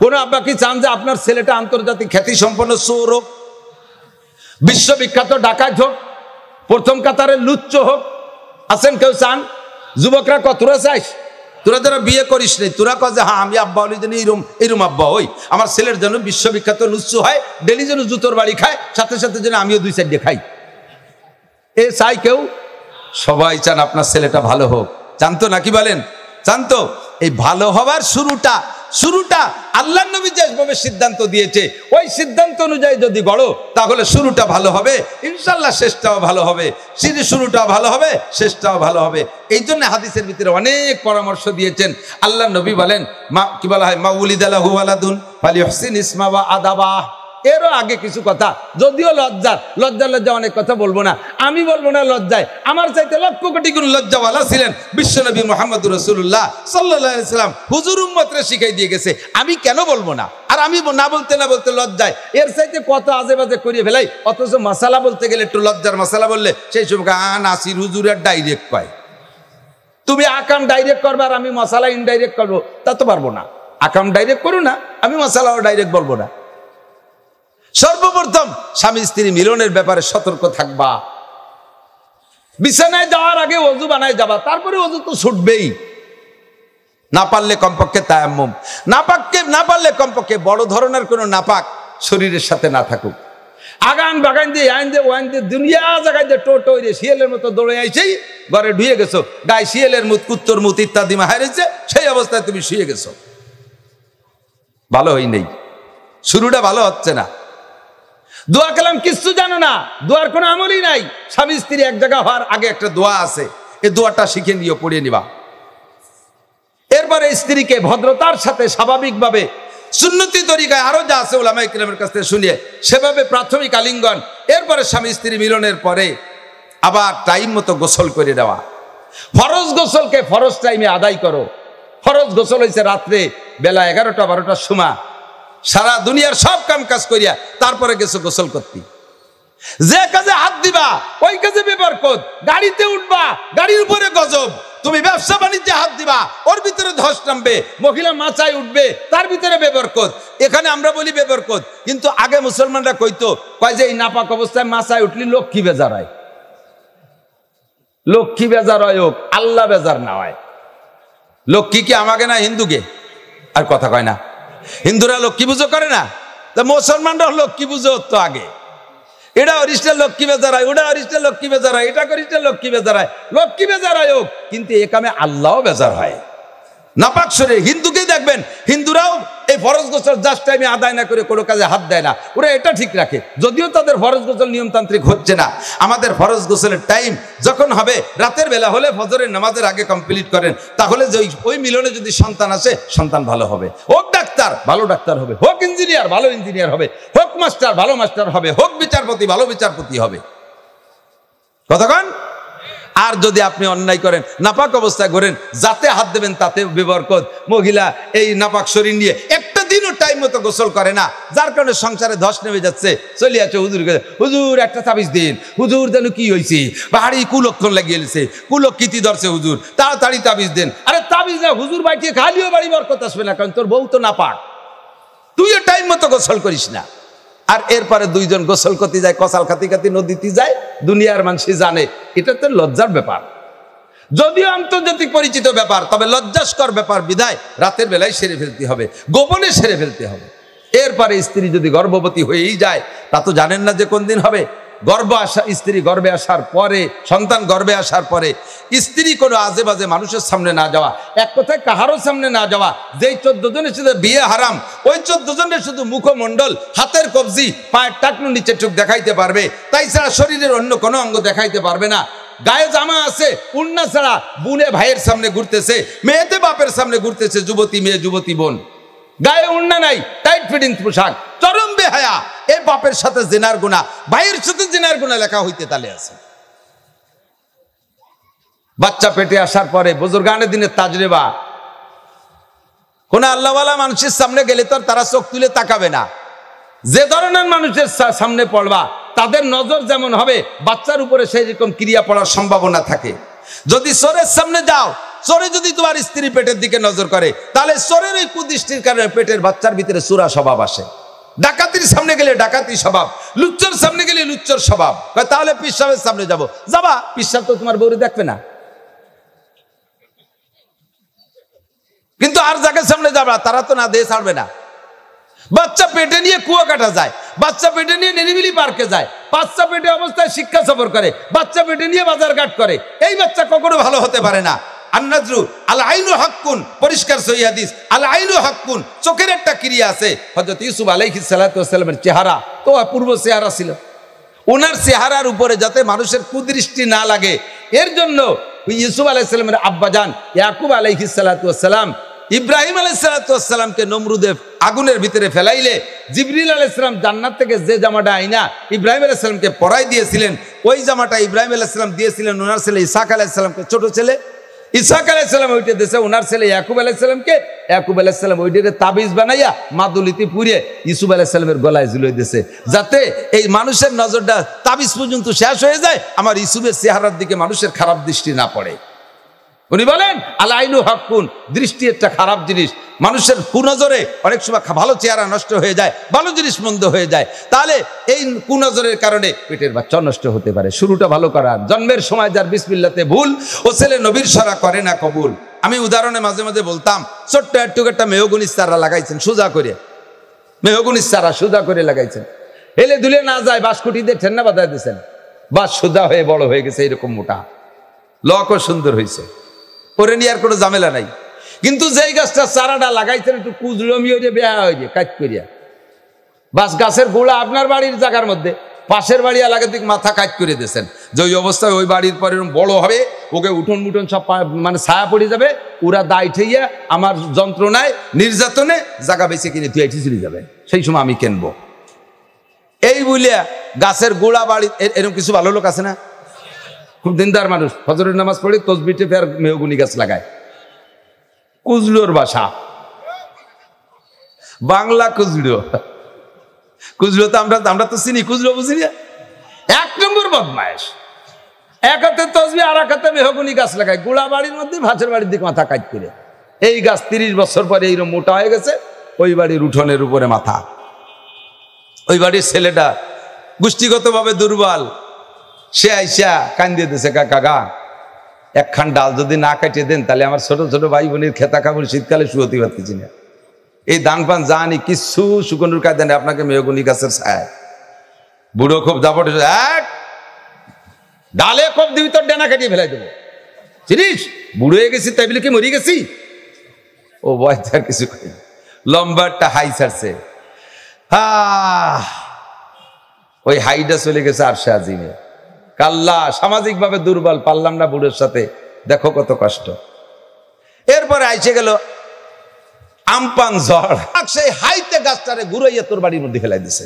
কোন আব্বা কি চান যে আপনার ছেলেটা আন্তর্জাতিক খ্যাতি সম্পন্ন চোর হোক, বিশ্ববিখ্যাত ডাকাত হোক, প্রথম কাতারের লুচ্চ হোক? আছেন কেউ চান? যুবকরা কতরা চাইস? তোরা যারা বিয়ে করিস নি তোরা কয় যে হ্যাঁ আমি আব্বা হলি যেন এরম আব্বা হই, আমার ছেলের জন্য বিশ্ববিখ্যাত লুচ্চ হয়, ডেলি যেন জুতোর বাড়ি খায়, সাথে সাথে যেন আমিও দুই চারটে খাই। এ চাই কেউ? সবাই চান আপনার ছেলেটা ভালো হোক। জানতো নাকি বলেন? জানতো? এই ভালো হওয়ার শুরুটা আল্লাহর নবী যেভাবে সিদ্ধান্ত দিয়েছে ওই সিদ্ধান্ত অনুযায়ী যদি গড়ো তাহলে শুরুটা ভালো হবে, ইনশাআল্লাহ শেষটাও ভালো হবে। শুরুটাও ভালো হবে, শেষটাও ভালো হবে। এই জন্য হাদিসের ভিতরে অনেক পরামর্শ দিয়েছেন। আল্লাহর নবী বলেন, মা কি বলা হয়, মা উলিদালাহু ওয়ালাদুন ফালিহসিন ইসমা ওয়া আদাবা। এরও আগে কিছু কথা, যদিও লজ্জা অনেক কথা বলবো না, আমি বলবো না লজ্জায়। আমার চাইতে লক্ষ কোটি গুণ লজ্জাওয়ালা ছিলেন বিশ্বনবী মুহাম্মদুর রাসূলুল্লাহ সাল্লাল্লাহু আলাইহি সাল্লাম। হুজুর উম্মতরে শিখাই দিয়ে গেছে, আমি কেন বলবো না? আর আমি না বলতে লজ্জায় এর চাইতে কত আজে বাজে করিয়ে ফেলাই। অথচ মাসালা বলতে গেলে একটু লজ্জার মাসালা বললে সেই সময় নাসির হুজুরের ডাইরেক্ট কয়। তুমি আকাম ডাইরেক্ট করবে আর আমি মশালা ইনডাইরেক্ট করবো, তা তো পারবো না। আকাম ডাইরেক্ট করো না, আমি মশালাও ডাইরেক্ট বলবো না। সর্বপ্রথম স্বামী স্ত্রী মিলনের ব্যাপারে সতর্ক থাকবা। বিছানায় যাওয়ার আগে ওযু বানায় যাবা, তারপরে ওযু তো ছুটবেই। না পারলে কমপক্ষে তায়াম্মুম, না পারলে কমপক্ষে বড় ধরনের কোনো নাপাক শরীরের সাথে না থাকুক। আগান বাগান দিয়ে আইন দিয়ে ওয়াইন দিয়ে দুনিয়া জায়গায় দিয়ে টোটো শিয়ালের মতো দৌড়ে আইছেই ঘরে ঢুয়ে গেছো, গায়ে শিয়ালের মুত, কুত্তর মুত ইত্যাদি মাহারেছে, সেই অবস্থায় তুমি শুয়ে গেছো। ভালো হই নেই, শুরুটা ভালো হচ্ছে না। দোয়া কালাম কিচ্ছু জানো না, দোয়ার কোনো আমলই নাই। স্বামী স্ত্রী এক জায়গা হওয়ার আগে একটা দোয়া আছে, এই দোয়াটা শিখে নিও, পড়িয়ে নিবা। এরপরে স্ত্রীকে ভদ্রতার সাথে স্বাভাবিকভাবে সুন্নতি তরিকায় আরো যা আছে উলামায়ে কিরামের কাছ থেকে শুনিয়ে সেভাবে প্রাথমিক আলিঙ্গন, এরপরে স্বামী স্ত্রী মিলনের পরে আবার টাইম মতো গোসল করে দেওয়া। ফরজ গোসলকে ফরজ টাইমে আদায় করো। ফরজ গোসল হয়েছে রাত্রে বেলা 11টা-12টার সময়, সারা দুনিয়ার সব কাম কাজ করিয়া তারপরে গেছো গোসল করতে। যে কাজে হাত দিবা ওই কাজে বেবরকত। গাড়িতে উঠবা, গাড়ির উপরে গজব। তুমি ব্যবসা বাণিজ্যে হাত দিবা, ওর ভিতরে ধস নামবে। মহিলা মাচায় উঠবে, তার ভিতরে বেবরকত। এখানে আমরা বলি বেবরকত, কিন্তু আগে মুসলমানরা কইতো, কয় যে এই নাপাক অবস্থায় মাচায় উঠলি লক্ষ্মী বেজার হয়। লক্ষ্মী বেজার হয় হোক, আল্লাহ বেজার না হয়। লক্ষ্মী কি আমাকে না হিন্দুকে? আর কথা কয় না। হিন্দুরা লক্ষ্মী পুজো করে না, তা মুসলমানরা লক্ষ্মী পুজো হতো আগে। এটা অরিষ্টের লক্ষ্মী বেজার হয়, ওটা অরিষ্টের লক্ষ্মী বেজার হয়, এটা অরিষ্টের লক্ষ্মী বেজার হয়। লক্ষ্মী বেজার হয় হোক, কিন্তু এ কামে আল্লাহও বেজার হয়। নাপাক শরীর হিন্দুকেই দেখবেন, হিন্দুরাও এই ফরজ গোসল জাস্ট টাইমে আদায় না করে কোনো কাজে হাত দেয় না, ওরা এটা ঠিক রাখে। যদিও তাদের ফরজ গোসল নিয়মতান্ত্রিক হচ্ছে না। আমাদের ফরজ গোসলের টাইম যখন হবে রাতের বেলা হলে ফজরের নামাজের আগে কমপ্লিট করেন, তাহলে যে ওই মিলনে যদি সন্তান আসে, সন্তান ভালো হবে। হোক ডাক্তার, ভালো ডাক্তার হবে। হোক ইঞ্জিনিয়ার, ভালো ইঞ্জিনিয়ার হবে। হোক মাস্টার, ভালো মাস্টার হবে। হোক বিচারপতি, ভালো বিচারপতি হবে। কতক্ষণ? আর যদি আপনি অন্যায় করেন, নাপাক অবস্থায় করেন, যাতে হাত দেবেন তাতে বিবরকত। মহিলা এই নাপাক শরীর নিয়ে একটা দিনও টাইম মতো গোসল করে না, যার কারণে সংসারে ধস নেমে যাচ্ছে। চলে আছে হুজুর কাছে, হুজুর একটা তাবিজ দিন। হুজুর যেন কি হয়েছে, বাড়ি কুলক্ষণ লাগিয়ে এসেছে, কুলক্ষিতি ধরছে, হুজুর তাড়াতাড়ি তাবিজ দেন। আরে তাবিজ না, হুজুর বাইটিয়ে খালিও বাড়ি বরকত আসবে না, কারণ তোর বউ তো নাপাক, তুইও টাইম মতো গোসল করিস না। আর এরপরে দুইজন গোসল করতে যায়, কসাল খাতি খাতি নদীতে যায়, দুনিয়ার মানুষ জানে। এটা তো লজ্জার ব্যাপার, যদিও আন্তর্জাতিক পরিচিত ব্যাপার, তবে লজ্জাস্কর ব্যাপার বিধায় রাতের বেলায় সেরে ফেলতে হবে, গোপনে সেরে ফেলতে হবে। এরপরে স্ত্রী যদি গর্ভবতী হয়েই যায়, তা তো জানেন না যে কোন দিন হবে। স্ত্রী গর্ভে আসার পরে, সন্তান গর্ভে আসার পরে স্ত্রী কোনো আজে বাজে মানুষের সামনে না যাওয়া, এক কথায় কাহারও সামনে না যাওয়া। যেই 14 জনের সাথে বিয়ে হারাম, ওই 14 জনের শুধু মুখমণ্ডল, হাতের কবজি, পায়ের টাকনু নিচে চোখ দেখাইতে পারবে, তাই ছাড়া শরীরের অন্য কোনো অঙ্গ দেখাইতে পারবে না। গায়ে জামা আছে, উন্না ছাড়া বুনে ভাইয়ের সামনে ঘুরতেছে, মেয়েতে বাপের সামনে ঘুরতেছে, যুবতী মেয়ে, যুবতী বোন, গায়ে উন্না নাই, টাইট ফিটিং পোশাক, চরম বেহায়া। এই বাপের সাথে জিনার গুনাহ, ভাইয়ের সাথে জিনার গুনাহ লেখা হইতে তালে আছে। বাচ্চা পেটে আসার পরে বুজুর্গানে দিনের তাজরেবা, কোন আল্লাহওয়ালা মানুষের সামনে গেলে তো তারা চোখ তুলে তাকাবে না। যে ধরনের মানুষের সামনে পড়বা তাদের নজর যেমন হবে, বাচ্চার উপরে সেই রকম ক্রিয়া পড়ার সম্ভাবনা থাকে। যদি চোরের সামনে যাও, চোরে যদি তোমার স্ত্রী পেটের দিকে নজর করে, তাহলে চোরের ওই কুদৃষ্টির কারণে পেটের বাচ্চার ভিতরে চোরা স্বভাব আসে। ডাকাতির সামনে গেলে ডাকাতি স্বভাব, লুচ্চর সামনে গেলে লুচ্চর স্বভাব। তাহলে পিসাবের সামনে যাবো, যাবা, পিসাব তো তোমার বউরে দেখবে না, কিন্তু আর জায়গার সামনে যাবা, তারা তো না দিয়ে ছাড়বে না। বাচ্চা পেটে নিয়ে কুয়াকাটা যায়, বাচ্চা পেটে নিয়ে নিরিবিলি পার্কে যায়, বাচ্চা পেটে অবস্থায় শিক্ষা সফর করে, বাচ্চা পেটে নিয়ে বাজার ঘাট করে। এই বাচ্চা কখনো ভালো হতে পারে না। আন্নাজরু আল আইনু হাক্কুন, পরিষ্কার সহিহ হাদিস, আল আইনু হাক্কুন, চোখের একটা ক্রিয়া আছে। হযরত ইউসুফ আলাইহিস সালাতু ওয়াস সালামের চেহারা তো পূর্ব চেহারা ছিল, ওনার চেহারার উপরে যাতে মানুষের কুদৃষ্টি না লাগে, এর জন্য ইউসুফ আলাইহিস সালামের আব্বাজান ইয়াকুব আলাইহিস সালাতু ওয়াস সালাম ইব্রাহিম আলাইহিস সালাতু ওয়াস সালামকে নমরুদের আগুনের ভিতরে ফেলাইলে জিবরিল আলাইহিস সালাম জান্নাত থেকে যে জামাটা আইনা ইব্রাহিম আলাইহিস সালামকে পরাই দিয়েছিলেন, ওই জামাটা ইব্রাহিম আলাইহিস সালাম দিয়েছিলেন ওনার ছেলে ইসহাক আলাইহিস সালামকে, ছোট ছেলে ইসহাক আলাইহিস সালাম ওইটা দিয়েছে ওনার ছেলে ইয়াকুব আলাইহিস সালামকে। ইয়াকুব আলাইহিস সালাম ওইটাকে তাবিজ বানাইয়া মাদুলিতে পুড়িয়ে ইউসুফ আলাইহিস সালামের গলায় ঝুলিয়ে দিয়েছে, যাতে এই মানুষের নজরটা তাবিজ পর্যন্ত শেষ হয়ে যায়, আমার ইউসুফের চেহারার দিকে মানুষের খারাপ দৃষ্টি না পড়ে। উনি বলেন আল আইনু হাক্কুন, দৃষ্টি একটা খারাপ জিনিস, মানুষের কুনজরে অনেক সময় ভালো চেহারা নষ্ট হয়ে যায়, ভালো জিনিস মন্দ হয়ে যায়। তাহলে এই কুনজরের কারণে পেটের বাচ্চা নষ্ট হতে পারে। শুরুটা ভালো করার, জন্মের সময় যার বিসমিল্লাতে ভুল, ও ছেলে নবীর সরা করে না কবুল। আমি উদাহরণে মাঝে মাঝে বলতাম, ছোট্ট একটু একটা মেহগুনির চারা লাগাইছেন সোজা করে, মেহগুনির চারা সোজা করে লাগাইছেন, হেলে দুলে না যায়, বাঁশকুটি দিয়ে ঠেন্না বাঁধাই দিয়েছেন, বাঁশ সোজা হয়ে বড় হয়ে গেছে, এরকম মোটা, লকও সুন্দর হয়েছে, ওরে নিয়ে আর কোনো ঝামেলা নাই। কিন্তু যেই গাছটা চারাটা লাগাইছেন একটু কুজলমি হয়ে বেয়া হয়ে যায়, কাজ করিয়া, বাস গাছের গোড়া আপনার বাড়ির জায়গার মধ্যে, পাশের বাড়ি এলাকার দিকে মাথা কাজ করে দিয়েছেন, যে ওই অবস্থায় ওই বাড়ির পরে বড় হবে, ওকে উঠোন মুঠোন সব মানে ছায়া পড়ে যাবে, ওরা দায় ঠেইয়া আমার যন্ত্রণায় নির্যাতনে জায়গা বেঁচে কিনে তুই এটি চলে যাবে, সেই সময় আমি কিনবো। এই বলিয়া গাছের গোড়া বাড়ি, এরকম কিছু ভালো লোক আছে না, খুব দিনদার মানুষ, ফজরের নামাজ পড়ে তসবিটে ফের মেহগুনি গাছ লাগায়, কুজলোর বাসা, বাংলা কুজলো, কুজলো তো আমরা তো চিনি, কুজলো বুঝি না, 1 নম্বর বদমায়েশ। এক হাতে তসবি আর এক হাতে মেহগুনি গাছ লাগায়, গোড়া বাড়ির মধ্যে ভাতের বাড়ির দিকে মাথা কাজ করে। এই গাছ 30 বছর পরে এইরকম মোটা হয়ে গেছে, ওই বাড়ির উঠোনের উপরে মাথা। ওই বাড়ির ছেলেটা গোষ্ঠীগতভাবে দুর্বল, সে আইসা কান্দিয়ে দিয়েছে, কাকা একখান ডাল যদি না কাটিয়ে দেন তাহলে আমার ছোট ছোট ভাই বোনের খেতা কাপড় শীতকালে শুয়োতে পারতেছি না, এই দান পান জানি কিছু শুকনুর কাজ দেন, আপনাকে মেহগুনি গাছের ছায়। বুড়ো খুব দাপট, ডালে খুব দিবি তোর ডানা কাটিয়ে ফেলাই দেবো, চিনিস বুড়ো হয়ে গেছি তাই বলে কি মরি গেছি? ও বয়স আর কিছু লম্বা একটা হাই ছাড়ছে, ওই হাইটা চলে গেছে আরশে আজিমে। কাল্লা সামাজিক ভাবে দুর্বল, পারলাম না বুড়োর সাথে, দেখো কত কষ্ট। এরপরে আইসে গেল আমপান ঝড়, সেই হাইতে গাছটারে ঘুরাইয়া তোর বাড়ির মধ্যে ফেলাই দিছে।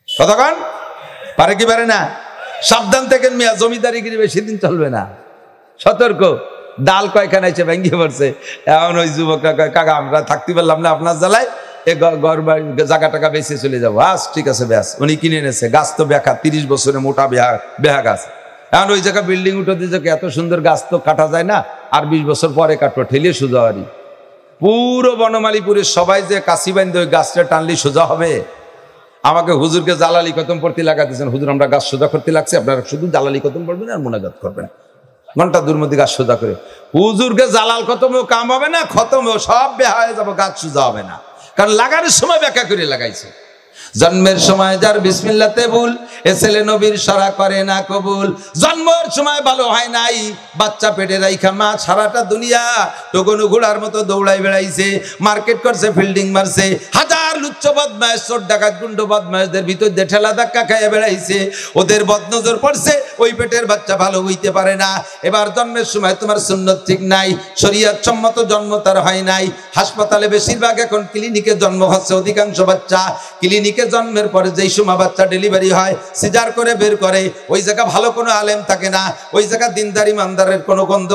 কতক্ষণ পারে কি পারে না? সাবধান থেকে মিয়া, জমিদারিগিরি বেশি দিন চলবে না, সতর্ক। ডাল কয়খানা এসে ভেঙে পড়ছে, এখন ওই যুবকরা কয় কাকা আমরা থাকতে পারলাম না আপনার জ্বালায়, ঘর বাড়ি জায়গা টাকা বেঁচে চলে যাবো। ঠিক আছে ব্যাস, উনি কিনে এনেছে, গাছ তো বেকা, 30 বছরে মোটা বেহা গাছ। এখন ওই জায়গা বিল্ডিং উঠে দিয়েছে, এত সুন্দর গাছ তো কাটা যায় না, আর 20 বছর পরে কাটবো, ঠেলিয়ে সোজা হারি। পুরো বনমালীপুরের সবাই যে কাশি বান্ধে ওই গাছটা টানলি সোজা হবে। আমাকে হুজুরকে জালালি খতম পড়তে লাগাতেছেন, হুজুর আমরা গাছ সোজা করতে লাগছে, আপনারা শুধু জালালি খতম পড়বেন আর মোনাজাত করবেন, ঘন্টা দূর মধ্যে গাছ সোজা করে। হুজুরকে জালাল খতমও কাম হবে না, খতমও সব বেহা হয়ে যাবো, গাছ সোজা হবে না, কারণ লাগানোর সময় ব্যাখ্যা করে লাগাইছে। জন্মের সময় যার বিসমিল্লাতে ভুল, এ ছেলে নবীর সরা করে না কবুল। জন্মের সময় ভালো হয় নাই, বাচ্চা পেটে রাইখা মা সারাটা দুনিয়া টগনু ঘোড়ার মতো দৌড়াই বেড়াইছে, মার্কেট করছে, ফিল্ডিং মারছে, হাজার লুচ্চ বদমাশ চোর ডাকাত গুন্ড বদমাশদের ভিতর দিয়ে ঠেলা ধাক্কা খাইয়া বেড়াইছে, ওদের বদনজর পড়ছে, ওই পেটের বাচ্চা ভালো হইতে পারে না। এবার জন্মের সময় তোমার সুন্নত ঠিক নাই, শরীয়ত সম্মত জন্ম তার হয় নাই। হাসপাতালে বেশিরভাগ এখন ক্লিনিকে জন্ম হচ্ছে অধিকাংশ বাচ্চা। ক্লিনিকে জন্মের পরে যেই সময় বাচ্চা ডেলিভারি হয়, সিজার করে বের করে, ওই জায়গা ভালো কোনো আলেম থাকে না, ওই জায়গা দিনদারি মানদারের কোনো গন্ধ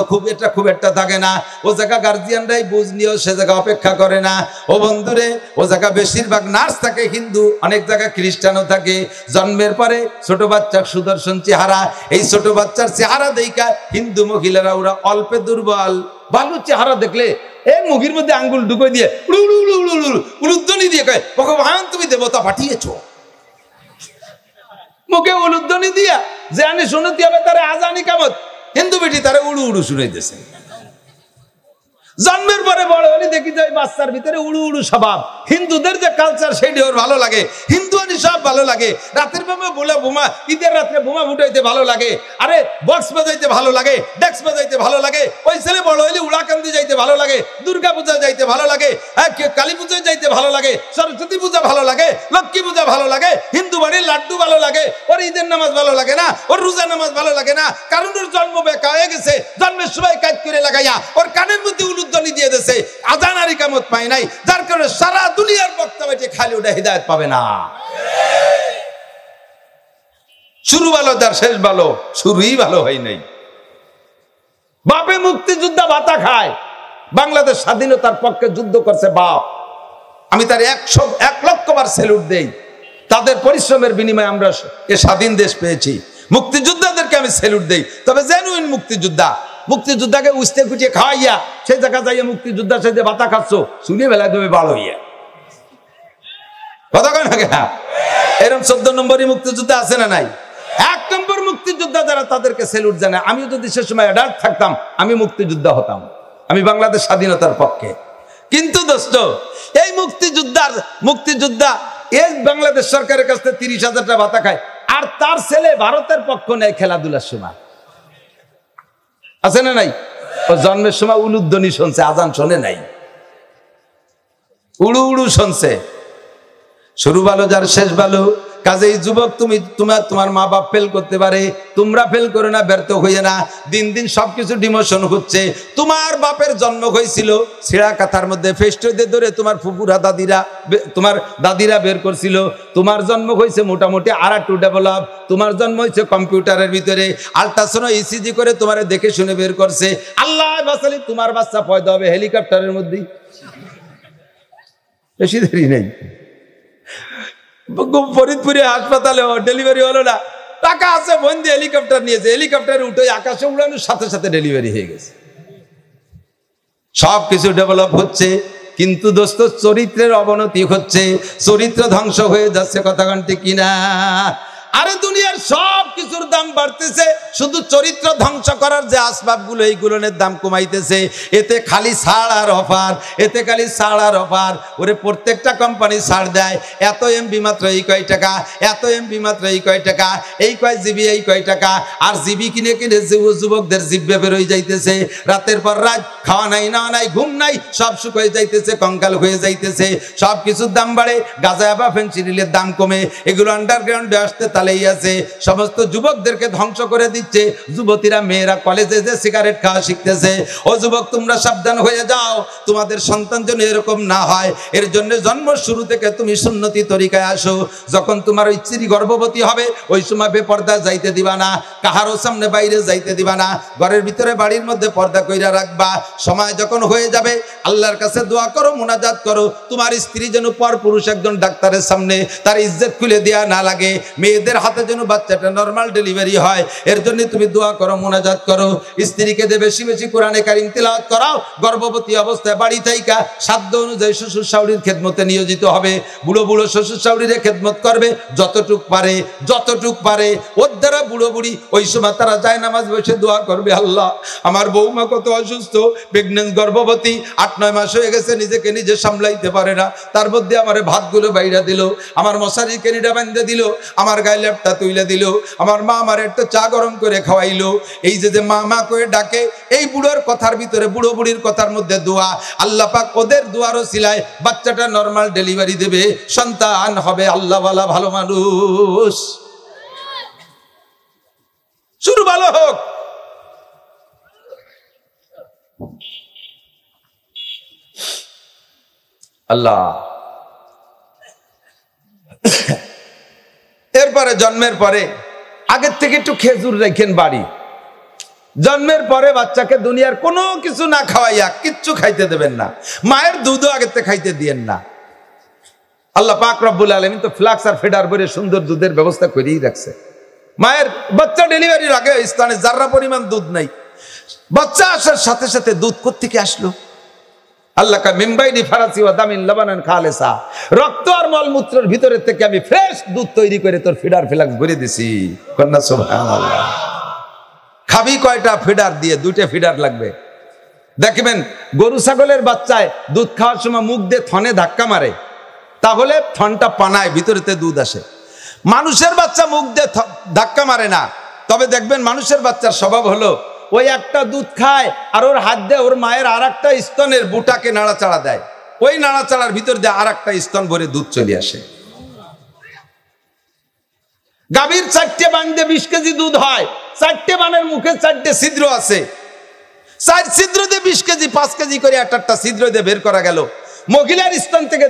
খুব একটা থাকে না, ও জায়গা গার্জিয়ানরাই বুঝ নিয়েও সে জায়গা অপেক্ষা করে না। ও বন্ধুরে, ও জায়গা বেশিরভাগ নার্স থাকে হিন্দু, অনেক জায়গা খ্রিস্টানও থাকে। জন্মের পরে ছোট বাচ্চার সুদর্শন চেহারা, এই ছোট বাচ্চার চেহারা দেখা হিন্দু মহিলারা ওরা অল্পে দুর্বল, ভালো চেহারা দেখলে এই মুখের মধ্যে আঙ্গুল ঢুকে দিয়ে উলুধ্বনি দিয়ে কয়, ভগবান তুমি দেবতা পাঠিয়েছ। মুখে উলুধ্বনি দিয়া যে আনি শুনতে হবে তারে আজানি কামত, হিন্দু বেটি তারে উড়ু উড়ু শুনাইতেছে। জন্মের পরে বড় হলে দেখি যায় বাচ্চার ভিতরে উড়ু উড়ু স্বভাব। হিন্দুদের যে কালচার সেটি ওর ভালো লাগে, হিন্দুয়ানি সব ভালো লাগে। রাতের বেলা বলে বোমা, ঈদের রাত্রে বোমা ফুটাইতে ভালো লাগে, আরে বক্স বাজাইতে ভালো লাগে, ডেক্স বাজাইতে ভালো লাগে। ওই ছেলে বড় হইলে উড়াকান্দি যাইতে ভালো লাগে, দুর্গা পূজা যাইতে ভালো লাগে, কালী পূজায় যাইতে ভালো লাগে, সরস্বতী পূজা ভালো লাগে, লক্ষ্মী পূজা ভালো লাগে, হিন্দু বাড়ির লাড্ডু ভালো লাগে। ওর ঈদের নামাজ ভালো লাগে না, ওর রোজা নামাজ ভালো লাগে না, কারণ ওর জন্ম বেকা হয়ে গেছে। জন্মের সময় কাজ করে লাগাইয়া ওর কানের মধ্যে উলুধ্বনি দিয়ে দিয়েছে, আজান আর ইকামত পায় নাই, যার কারণে সারা দুনিয়ার বক্তা বেটে খালি ওটা হিদায়াত পাবে না। শুরু ভালো তার শেষ ভালো, শুরুই ভালো হয় নাই। বাপে মুক্তিযোদ্ধা ভাতা খায়, বাংলাদেশ স্বাধীনতার পক্ষে যুদ্ধ করছে বাপ। আমি তার 101 লক্ষ বার স্যালুট দেই। তাদের পরিশ্রমের বিনিময়ে আমরা এ স্বাধীন দেশ পেয়েছি। মুক্তিযোদ্ধাদেরকে আমি স্যালুট দেই, তবে জেনুইন মুক্তিযোদ্ধা, মুক্তিযোদ্ধাকে উস্তে কুচিয়ে খাওয়াইয়া সেই জায়গা যাইয়া মুক্তিযোদ্ধা সে যে ভাতা খাচ্ছ শুনিয়ে বেলা দেবে ভালো হইয়া কথা কয় না কেন? এরকম 14 নম্বরই মুক্তিযোদ্ধা আছে না নাই? 1 নম্বর মুক্তিযোদ্ধা যারা তাদেরকে স্যালুট জানায়। আমিও যদি সে সময় অ্যাডাল্ট থাকতাম আমি মুক্তিযোদ্ধা হতাম, আমি বাংলাদেশ স্বাধীনতার পক্ষে। কিন্তু দোস্ত, এই মুক্তিযোদ্ধা এই বাংলাদেশ সরকারের কাছ থেকে 30,000 টাকা ভাতা খায়, আর তার ছেলে ভারতের পক্ষ নেয় খেলাধুলার সময়, আছে না নাই? ও জন্মের সময় উলুধ্বনি শুনছে, আজান শোনে নাই, উড়ু উড়ু শুনছে। শুরু ভালো যার শেষ ভালো। কাজেই যুবক, তুমি তোমার মা বাপ ফেল করতে পারে, তোমরা ফেল করো না, ব্যর্থ হইয়ে না। দিন দিন সবকিছু ডিমোশন হচ্ছে। তোমার বাপের জন্ম হয়েছিল ছেঁড়া কাথার মধ্যে, ফেস্টে ধরে তোমার ফুপুরা তোমার দাদিরা বের করছিল। তোমার জন্ম হয়েছে মোটামুটি আর2 ডেভেলপ। তোমার জন্ম হয়েছে কম্পিউটারের ভিতরে, আল্ট্রাসাউন্ড ইসিজি করে তোমার দেখে শুনে বের করছে। আল্লাহ বাসালি তোমার বাচ্চা পয়দা হবে হেলিকপ্টারের মধ্যেই, বেশি দেরি নেই। ফরিদপুরে হাসপাতালে ডেলিভারি হলো না, টাকা আছে, বন্ধু হেলিকপ্টার নিয়েছে, হেলিকপ্টারে উঠে আকাশে উড়ানোর সাথে সাথে ডেলিভারি হয়ে গেছে। সবকিছু ডেভেলপ হচ্ছে, কিন্তু দোস্ত চরিত্রের অবনতি হচ্ছে, চরিত্র ধ্বংস হয়ে যাচ্ছে। কথা ঠিক কিনা? আরে দুনিয়ার সব কিছুর দাম বাড়তেছে, শুধু চরিত্র ধ্বংস করার যে আসবাবগুলো এইগুলোর দাম কমাইতেছে। এতে খালি ছাড় আর অফার, এতে খালি ছাড় আর অফার। ওরে প্রত্যেকটা কোম্পানি ছাড় দেয়, এত এমবি মাত্র এই কয় টাকা, এত এমবি মাত্র এই কয় টাকা, এই কয় জিবি এই কয় টাকা। আর জিবি কিনে কিনে যুবকদের জিব্বে বেরোয় যাইতেছে। রাতের পর রাত খাওয়া নাই, না নাই, ঘুম নাই, সব শুকিয়ে যাইতেছে, কঙ্কাল হয়ে যাইতেছে। সব কিছুর দাম বাড়ে, গাঁজা বা ফেনসিডিলের দাম কমে, এগুলো আন্ডারগ্রাউন্ডে আসতে তালেই আছে। সমস্ত যুবকদেরকে ধ্বংস করে দিচ্ছে। যুবতীরা মেয়েরা কলেজে যে সিগারেট খাওয়া শিখতেছে। ও যুবক, তোমরা সাবধান হয়ে যাও, তোমাদের সন্তান যেন এরকম না হয়। এর জন্য জন্ম শুরু থেকে তুমি সুন্নতি তরিকায় আসো। যখন তোমার ওই স্ত্রী গর্ভবতী হবে, ওই সময় বেপর্দা যাইতে দিবা না, কাহারও সামনে বাইরে যাইতে দিবা না, ঘরের ভিতরে বাড়ির মধ্যে পর্দা কইরা রাখবা। সময় যখন হয়ে যাবে আল্লাহর কাছে দোয়া করো, মুনাজাত করো, তোমার স্ত্রী যেন পর পুরুষ একজন ডাক্তারের সামনে তার ইজ্জত খুলে দেয়া না লাগে। মেয়েদের নিজের হাতে যেন বাচ্চাটা নরমাল ডেলিভারি হয়, এর জন্য তুমি দোয়া করো, মুনাজাত করো। স্ত্রীকে দিয়ে বেশি বেশি কোরআনে কারিম তিলাওয়াত করাও। গর্ভবতী অবস্থায় বাড়ি থাইকা সাধ্য অনুযায়ী শ্বশুর শাশুড়ির খেদমতে নিয়োজিত হবে। বুড়ো বুড়ো শ্বশুর শাশুড়ির খেদমত করবে যতটুক পারে, যতটুক পারে। ওর দ্বারা বুড়ো বুড়ি ওই সময় তারা যায় নামাজ বসে দোয়া করবে, আল্লাহ আমার বৌমা কত অসুস্থ, প্রেগনেন্ট, গর্ভবতী, 8-9 মাস হয়ে গেছে, নিজেকে নিজে সামলাইতে পারে না, তার মধ্যে আমার ভাতগুলো বাইরা দিল, আমার মশারি কেনিটা বান্ধে দিল, আমার গায়ে ল্যাপটা তুইলে দিল, আমার মা আমার একটা চা গরম করে খাওয়াইলো। এই যে মা মা করে ডাকে, এই বুড়োর কথার ভিতরে, বুড়ো বুড়ির কথার মধ্যে দোয়া। আল্লাহ পাক ওদের দোয়ার ওসিলায় বাচ্চাটা নরমাল ডেলিভারি দেবে, সন্তান হবে আল্লাহওয়ালা ভালো মানুষ। শুরু ভালো হোক। আল্লাহ। এরপরে জন্মের পরে আগের থেকে একটু খেজুর রেখেন বাড়ি। জন্মের পরে বাচ্চাকে দুনিয়ার কোনো কিছু না খাওয়াইয়া কিচ্ছু খাইতে দেবেন না, মায়ের দুধও আগের থেকে খাইতে দিয়েন না। আল্লাহ পাক রব্বুল আলামিন তো ফ্লাক্স আর ফিডার করে সুন্দর দুধের ব্যবস্থা করেই রাখছে। মায়ের বাচ্চা ডেলিভারির আগে স্থানে যারা পরিমাণ দুধ নাই, বাচ্চা আসার সাথে সাথে দুধ কোত্থেকে আসলো? আল্লাহ কা মিমবাইনি ফারাসি ওয়া দামিন লাবানান খালেসা, রক্ত আর মলমূত্রের ভিতরে থেকে আমি ফ্রেশ দুধ তৈরি করে তোর ফিডার ফ্লাক্স ভরে দিছি। কন্যা সুবহানাল্লাহ। খাবি কয়টা? ফিডার দিয়ে 2টা ফিডার লাগবে। দেখবেন গরু ছাগলের বাচ্চায় দুধ খাওয়ার সময় মুখ দিয়ে থনে ধাক্কা মারে, তাহলে থনটা পানায়, ভিতরেতে দুধ আসে। মানুষের বাচ্চা মুখ দিয়ে ধাক্কা মারে না, তবে দেখবেন মানুষের বাচ্চার স্বভাব হলো ওই একটা দুধ খায় আর ওর হাত দিয়ে ওর মায়ের আর একটা স্তনের বুটাকে নাড়াচাড়া দেয়, ওই নাড়াচাড়ার ভিতর দিয়ে আর একটা স্তন ভরে দুধ চলে আসে। গাভীর 4টে বান দিয়ে 20 কেজি দুধ হয়, 4টে বানের মুখে 4টে ছিদ্র আছে, 4 ছিদ্র দিয়ে 20 কেজি, 5 কেজি করে একটা ছিদ্র দিয়ে বের করা গেল। মহিলার স্তন থেকে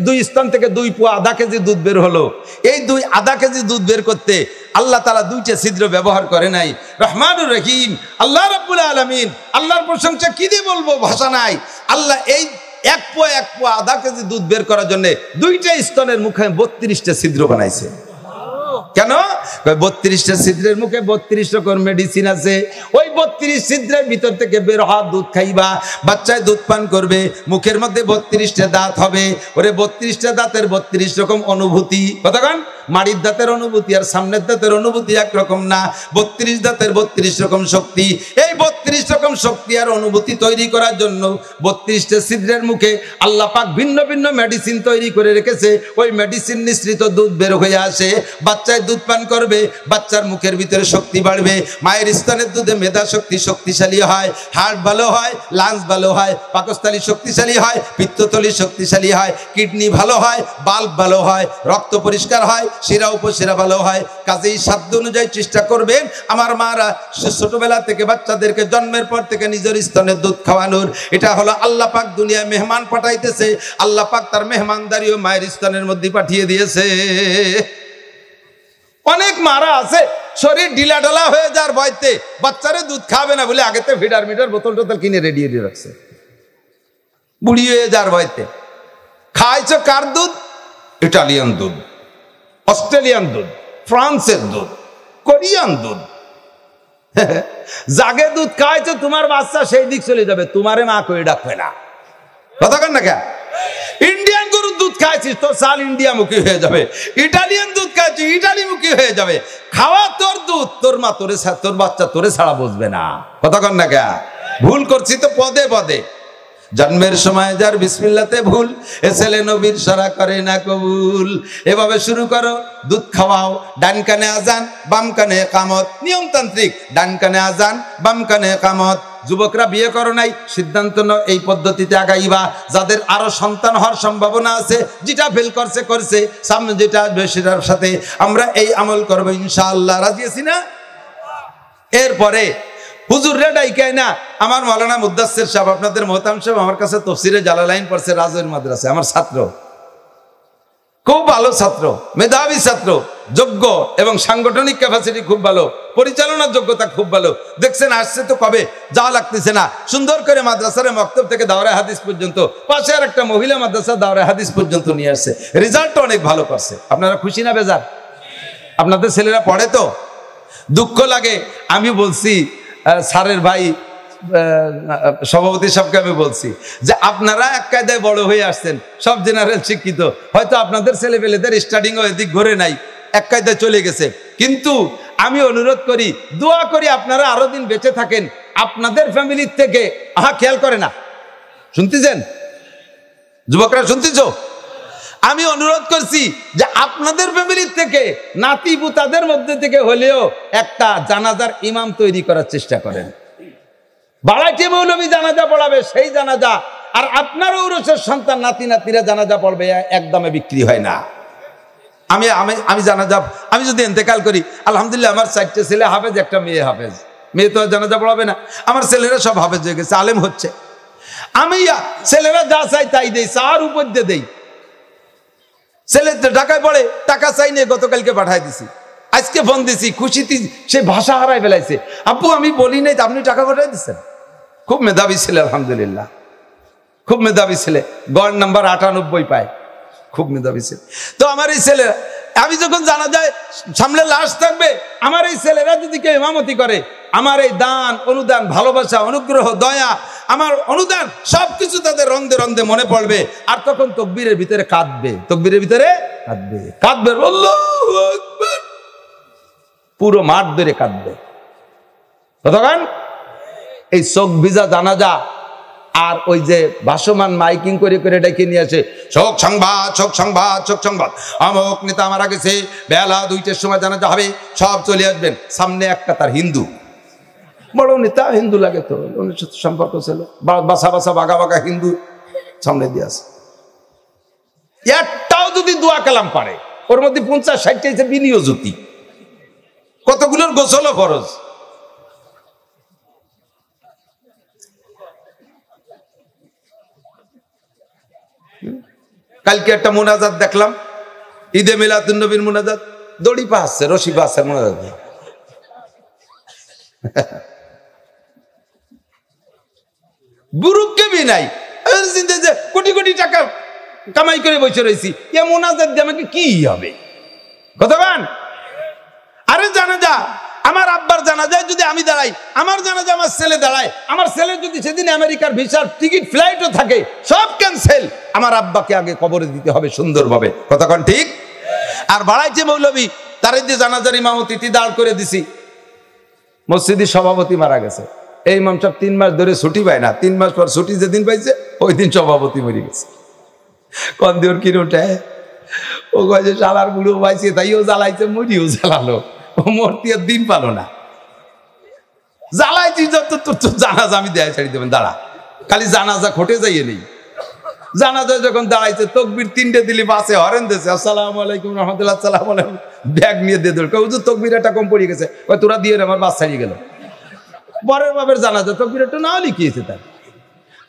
দুই স্তন থেকে 2 পোয়া আধা কেজি দুধ বের হলো। এই আধা কেজি দুধ বের করতে আল্লাহ তাআলা 2টে ছিদ্র ব্যবহার করে নাই। রহমানুর রহিম আল্লাহ রাব্বুল আলামিন, আল্লাহর প্রশংসা কি দিয়ে বলবো, ভাষা নাই। আল্লাহ এই 1 পোয়া আধা কেজি দুধ বের করার জন্য 2টে স্তনের মুখে 32টা ছিদ্র বানাইছে। কেন? 32টা ছিদ্রের মুখে 32 রকম মেডিসিন আছে। ওই 32 ছিদ্রের ভিতর থেকে বের হওয়া দুধ খাইবা, বাচ্চায় দুধ পান করবে, মুখের মধ্যে 32টা দাঁত হবে। ওরে 32টা দাঁতের 32 রকম অনুভূতি। কতক্ষণ? মাড়ির দাঁতের অনুভূতি আর সামনের দাঁতের অনুভূতি একরকম না। 32 দাঁতের 32 রকম শক্তি। এই 32 রকম শক্তি আর অনুভূতি তৈরি করার জন্য 32টা ছিদ্রের মুখে আল্লাহ পাক ভিন্ন ভিন্ন মেডিসিন তৈরি করে রেখেছে। ওই মেডিসিন নিঃসৃত দুধ বের হয়ে আসে, বাচ্চায় দুধ পান করবে, বাচ্চার মুখের ভিতরে শক্তি বাড়বে। মায়ের স্তনের দুধে মেধা শক্তি শক্তিশালী হয়, হার্ট ভালো হয়, লাংস ভালো হয়, পাকস্থলী শক্তিশালী হয়, পিত্তথলি শক্তিশালী হয়, কিডনি ভালো হয়, বাল্ব ভালো হয়, রক্ত পরিষ্কার হয়, শিরা উপশিরা ভালো হয়। কাজেই সাধ্য অনুযায়ী চেষ্টা করবেন আমার মারা ছোটবেলা থেকে বাচ্চাদেরকে জন্মের পর থেকে নিজের স্তনের দুধ খাওয়ানোর। এটা হলো আল্লাহ পাক দুনিয়ায় মেহমান পাঠাইতেছে, আল্লাহ পাক তার মেহমানদারিও মায়ের স্তনের মধ্যে পাঠিয়ে দিয়েছে। অনেক মারা আছে শরীর ঢিলা ঢালা হয়ে যাওয়ার ভয়তে বাচ্চারে দুধ খাবে না বলে আগেতে ফিডার মিটার বোতল টোতল কিনে রেডি রাখছে, বুড়ি হয়ে যাওয়ার ভয়তে। খাইছ কার দুধ? ইটালিয়ান দুধ, অস্ট্রেলিয়ান দুধ, ফ্রান্সের দুধ, কোরিয়ান দুধ। জাগে দুধ খাইছো, তোমার বাচ্চা সেই দিক চলে যাবে, তোমারে মা করে ডাকবে না। কথা কন না কেন? ইন্ডিয়ান গরুর দুধ খাইছিস, তোর সাল ইন্ডিয়া মুখী হয়ে যাবে। ইটালিয়ান দুধ খাইছিস, ইটালি মুখী হয়ে যাবে। খাওয়া তোর দুধ, তোর মা তোর বাচ্চা তোরে ছাড়া বুঝবে না। কথা কন না কেন? ভুল করছি তো পদে পদে। জন্মের সময় যার বিসমিল্লাতে ভুল, এ ছেলে নবীর সারা করে না কবুল। এভাবে শুরু করো, দুধ খাওয়াও, ডান কানে আজান বাম কানে কামত, নিয়মতান্ত্রিক। ডান কানে আজান বাম কানে কামত। যুবকরা বিয়ে করো নাই, সিদ্ধান্ত নাও এই পদ্ধতিতে আগাইবা। যাদের আরো সন্তান হওয়ার সম্ভাবনা আছে, যেটা ফেল করছে, সামনে যেটা আসবে সেটার সাথে আমরা এই আমল করবো ইনশাআল্লাহ। রাজি আছি না? এরপরে হুজুর রে ডাইকাই না, আমার মাওলানা মুদাসসির সাহেব, আপনাদের মোহতারাম সাহেব আমার কাছে তাফসীরে জালালাইন পড়ছে রাজৌরি মাদ্রাসায়, আমার ছাত্র, খুব ভালো ছাত্র, মেধাবী ছাত্র, যোগ্য এবং সাংগঠনিক ক্যাপাসিটি খুব ভালো, পরিচালনার যোগ্যতা খুব ভালো। দেখছেন আসছে তো কবে, যাওয়া লাগতেছে না। সুন্দর করে মাদ্রাসার মক্তব থেকে দাওরায়ে হাদিস পর্যন্ত, পাশে আর একটা মহিলা মাদ্রাসা দাওরায়ে হাদিস পর্যন্ত নিয়ে আসছে। রেজাল্টটা অনেক ভালো করছে। আপনারা খুশি না বেজার? আপনাদের ছেলেরা পড়ে তো? দুঃখ লাগে। আমি বলছি স্যারের ভাই সভাপতি সাহেবকে আমি বলছি যে আপনারা এক কায়দায় বড় হয়ে আসছেন, সব জেনারেল শিক্ষিত, হয়তো আপনাদের ছেলেপেলেদের স্টাডিংও এদিক ঘরে নাই, এক কায়দায় চলে গেছে। কিন্তু আমি অনুরোধ করি, দোয়া করি আপনারা আরো দিন বেঁচে থাকেন। আপনাদের ফ্যামিলির থেকে খেয়াল করে না, শুনতেছেন যুবকরা, শুনতেছ? আমি অনুরোধ করছি যে আপনাদের ফ্যামিলির থেকে নাতি পুতাদের মধ্যে থেকে হলেও একটা জানাজার ইমাম তৈরি করার চেষ্টা করেন। বাড়াইতে মৌলবী জানাজা পড়াবে সেই জানাজা, আর আপনার ঔরসের সন্তান নাতি নাতিরা জানাজা পড়বে, একদমে বিক্রি হয় না। আমি জানাজা, আমি যদি ইন্তেকাল করি, আলহামদুলিল্লাহ আমার 4টে ছেলে হাফেজ, একটা মেয়ে হাফেজ। মেয়ে তো জানাজা পড়াবে না, আমার ছেলেরা সব হাফেজ হয়ে গেছে, আলেম হচ্ছে। আমি ছেলেরা যা চাই তাই দেই, চার উপর দিয়ে দেই। ছেলে ঢাকায় পড়ে, টাকা চাই নিয়ে গতকালকে পাঠাই দিছি, আজকে ফোন দিছি, খুশিতে সে ভাষা হারাই ফেলাইছে। আপু আমি বলি নাই, আপনি টাকা পাঠাই দিচ্ছেন। খুব মেধাবী ছেলে, আলহামদুলিল্লাহ খুব মেধাবী ছেলে, গড় নাম্বার 98 পায়, খুব মেধাবী ছেলে। তো আমার এই ছেলে, আমি যখন জানা যায় সামনে লাশ থাকবে, আমার এই ছেলেরা যদি কেউ ইমামতি করে, আমার এই দান অনুদান, ভালোবাসা, অনুগ্রহ, দয়া, আমার অনুদান সবকিছু তাদের রন্ধে রন্ধে মনে পড়বে। আর তখন তকবীরের ভিতরে কাঁদবে, তকবীরের ভিতরে কাঁদবে, কাঁদবে, আল্লাহু আকবার, পুরো মাঠ ধরে কাঁদবে। কতক্ষণ? এই চোখ ভিজা জানাজা, আর ওই যে ভাসমান মাইকিং করে করে ডেকে নিয়ে আসে, শোক সংবাদ, শোক সংবাদ, শোক সংবাদ, অমুক নেতা মারা গেছে, বেলা 2টার সময় জানাজা হবে, সব চলে আসবেন। সামনে একটা তার হিন্দু, বড় নেতা, হিন্দু লাগে তো, সম্পর্ক ছিল, বাসা বাসা বাগা বাগা হিন্দু সামনে দিয়ে আসে। একটাও যদি দোয়া কালাম পারে, ওর মধ্যে 50-60টা বিনিয়োজতি, কতগুলোর গোসলও খরচ। কালকে একটা মোনাজাত দেখলাম, ঈদে মিলাদুন নবীর মোনাজাত, দড়ি পাচ্ছে, রশি পাচ্ছে মোনাজাত। বুরুককে বি নাই, কোটি কোটি টাকা কামাই করে বসে রয়েছি, এ মোনাজাত দিয়ে আমাকে কি হবে? কতক্ষণ? আরে জানাজা, আমার আব্বার জানাজায় যদি আমি দাঁড়াই, আমার জানাজা আমার ছেলে দাঁড়ায়, আমার ছেলে যদি সেদিন আমেরিকার ভিসার টিকিট ফ্লাইটও থাকে, সব ক্যান্সেল, আমার আব্বাকে আগে কবরে দিতে হবে সুন্দরভাবে। কতক্ষণ? ঠিক। আর বাড়াইছে মৌলবী, তারে দিয়ে জানাজার ইমামতি দাঁড় করে দিছি, মসজিদের সভাপতি মারা গেছে, এই ইমাম সাহেব 3 মাস ধরে ছুটি পায় না, 3 মাস পর ছুটি যেদিন পাইছে ওই দিন সভাপতি মরে গেছে। কন্দিওর কিরোটা ও গেছে, শালার বুড়ো পাইছে, তাইও জ্বালাইছে, মরিও জ্বালালো, ও মরতে দিন পালো না, জ্বালাইছি যত তোর জানাজা আমি দেয় ছাড়ি দেবেন, দাঁড়া, খালি জানাজা খটে যাইয়ে নেই। জানাজা যখন দাঁড়াইছে, তকবির 3টে দিলি, বাসে হরেন দিয়েছে, আসসালামু আলাইকুম রহমতুল্লাহ, আসসালামু আলাইকুম, ব্যাগ নিয়ে দিয়ে দিল, হুজুর তকবির একটা কম পড়ে গেছে, ওই তোরা দিয়ে আমার বাস ছাড়িয়ে গেল। পরের বাপের জানাজা তকবির একটা নাও লিখিয়েছে তার,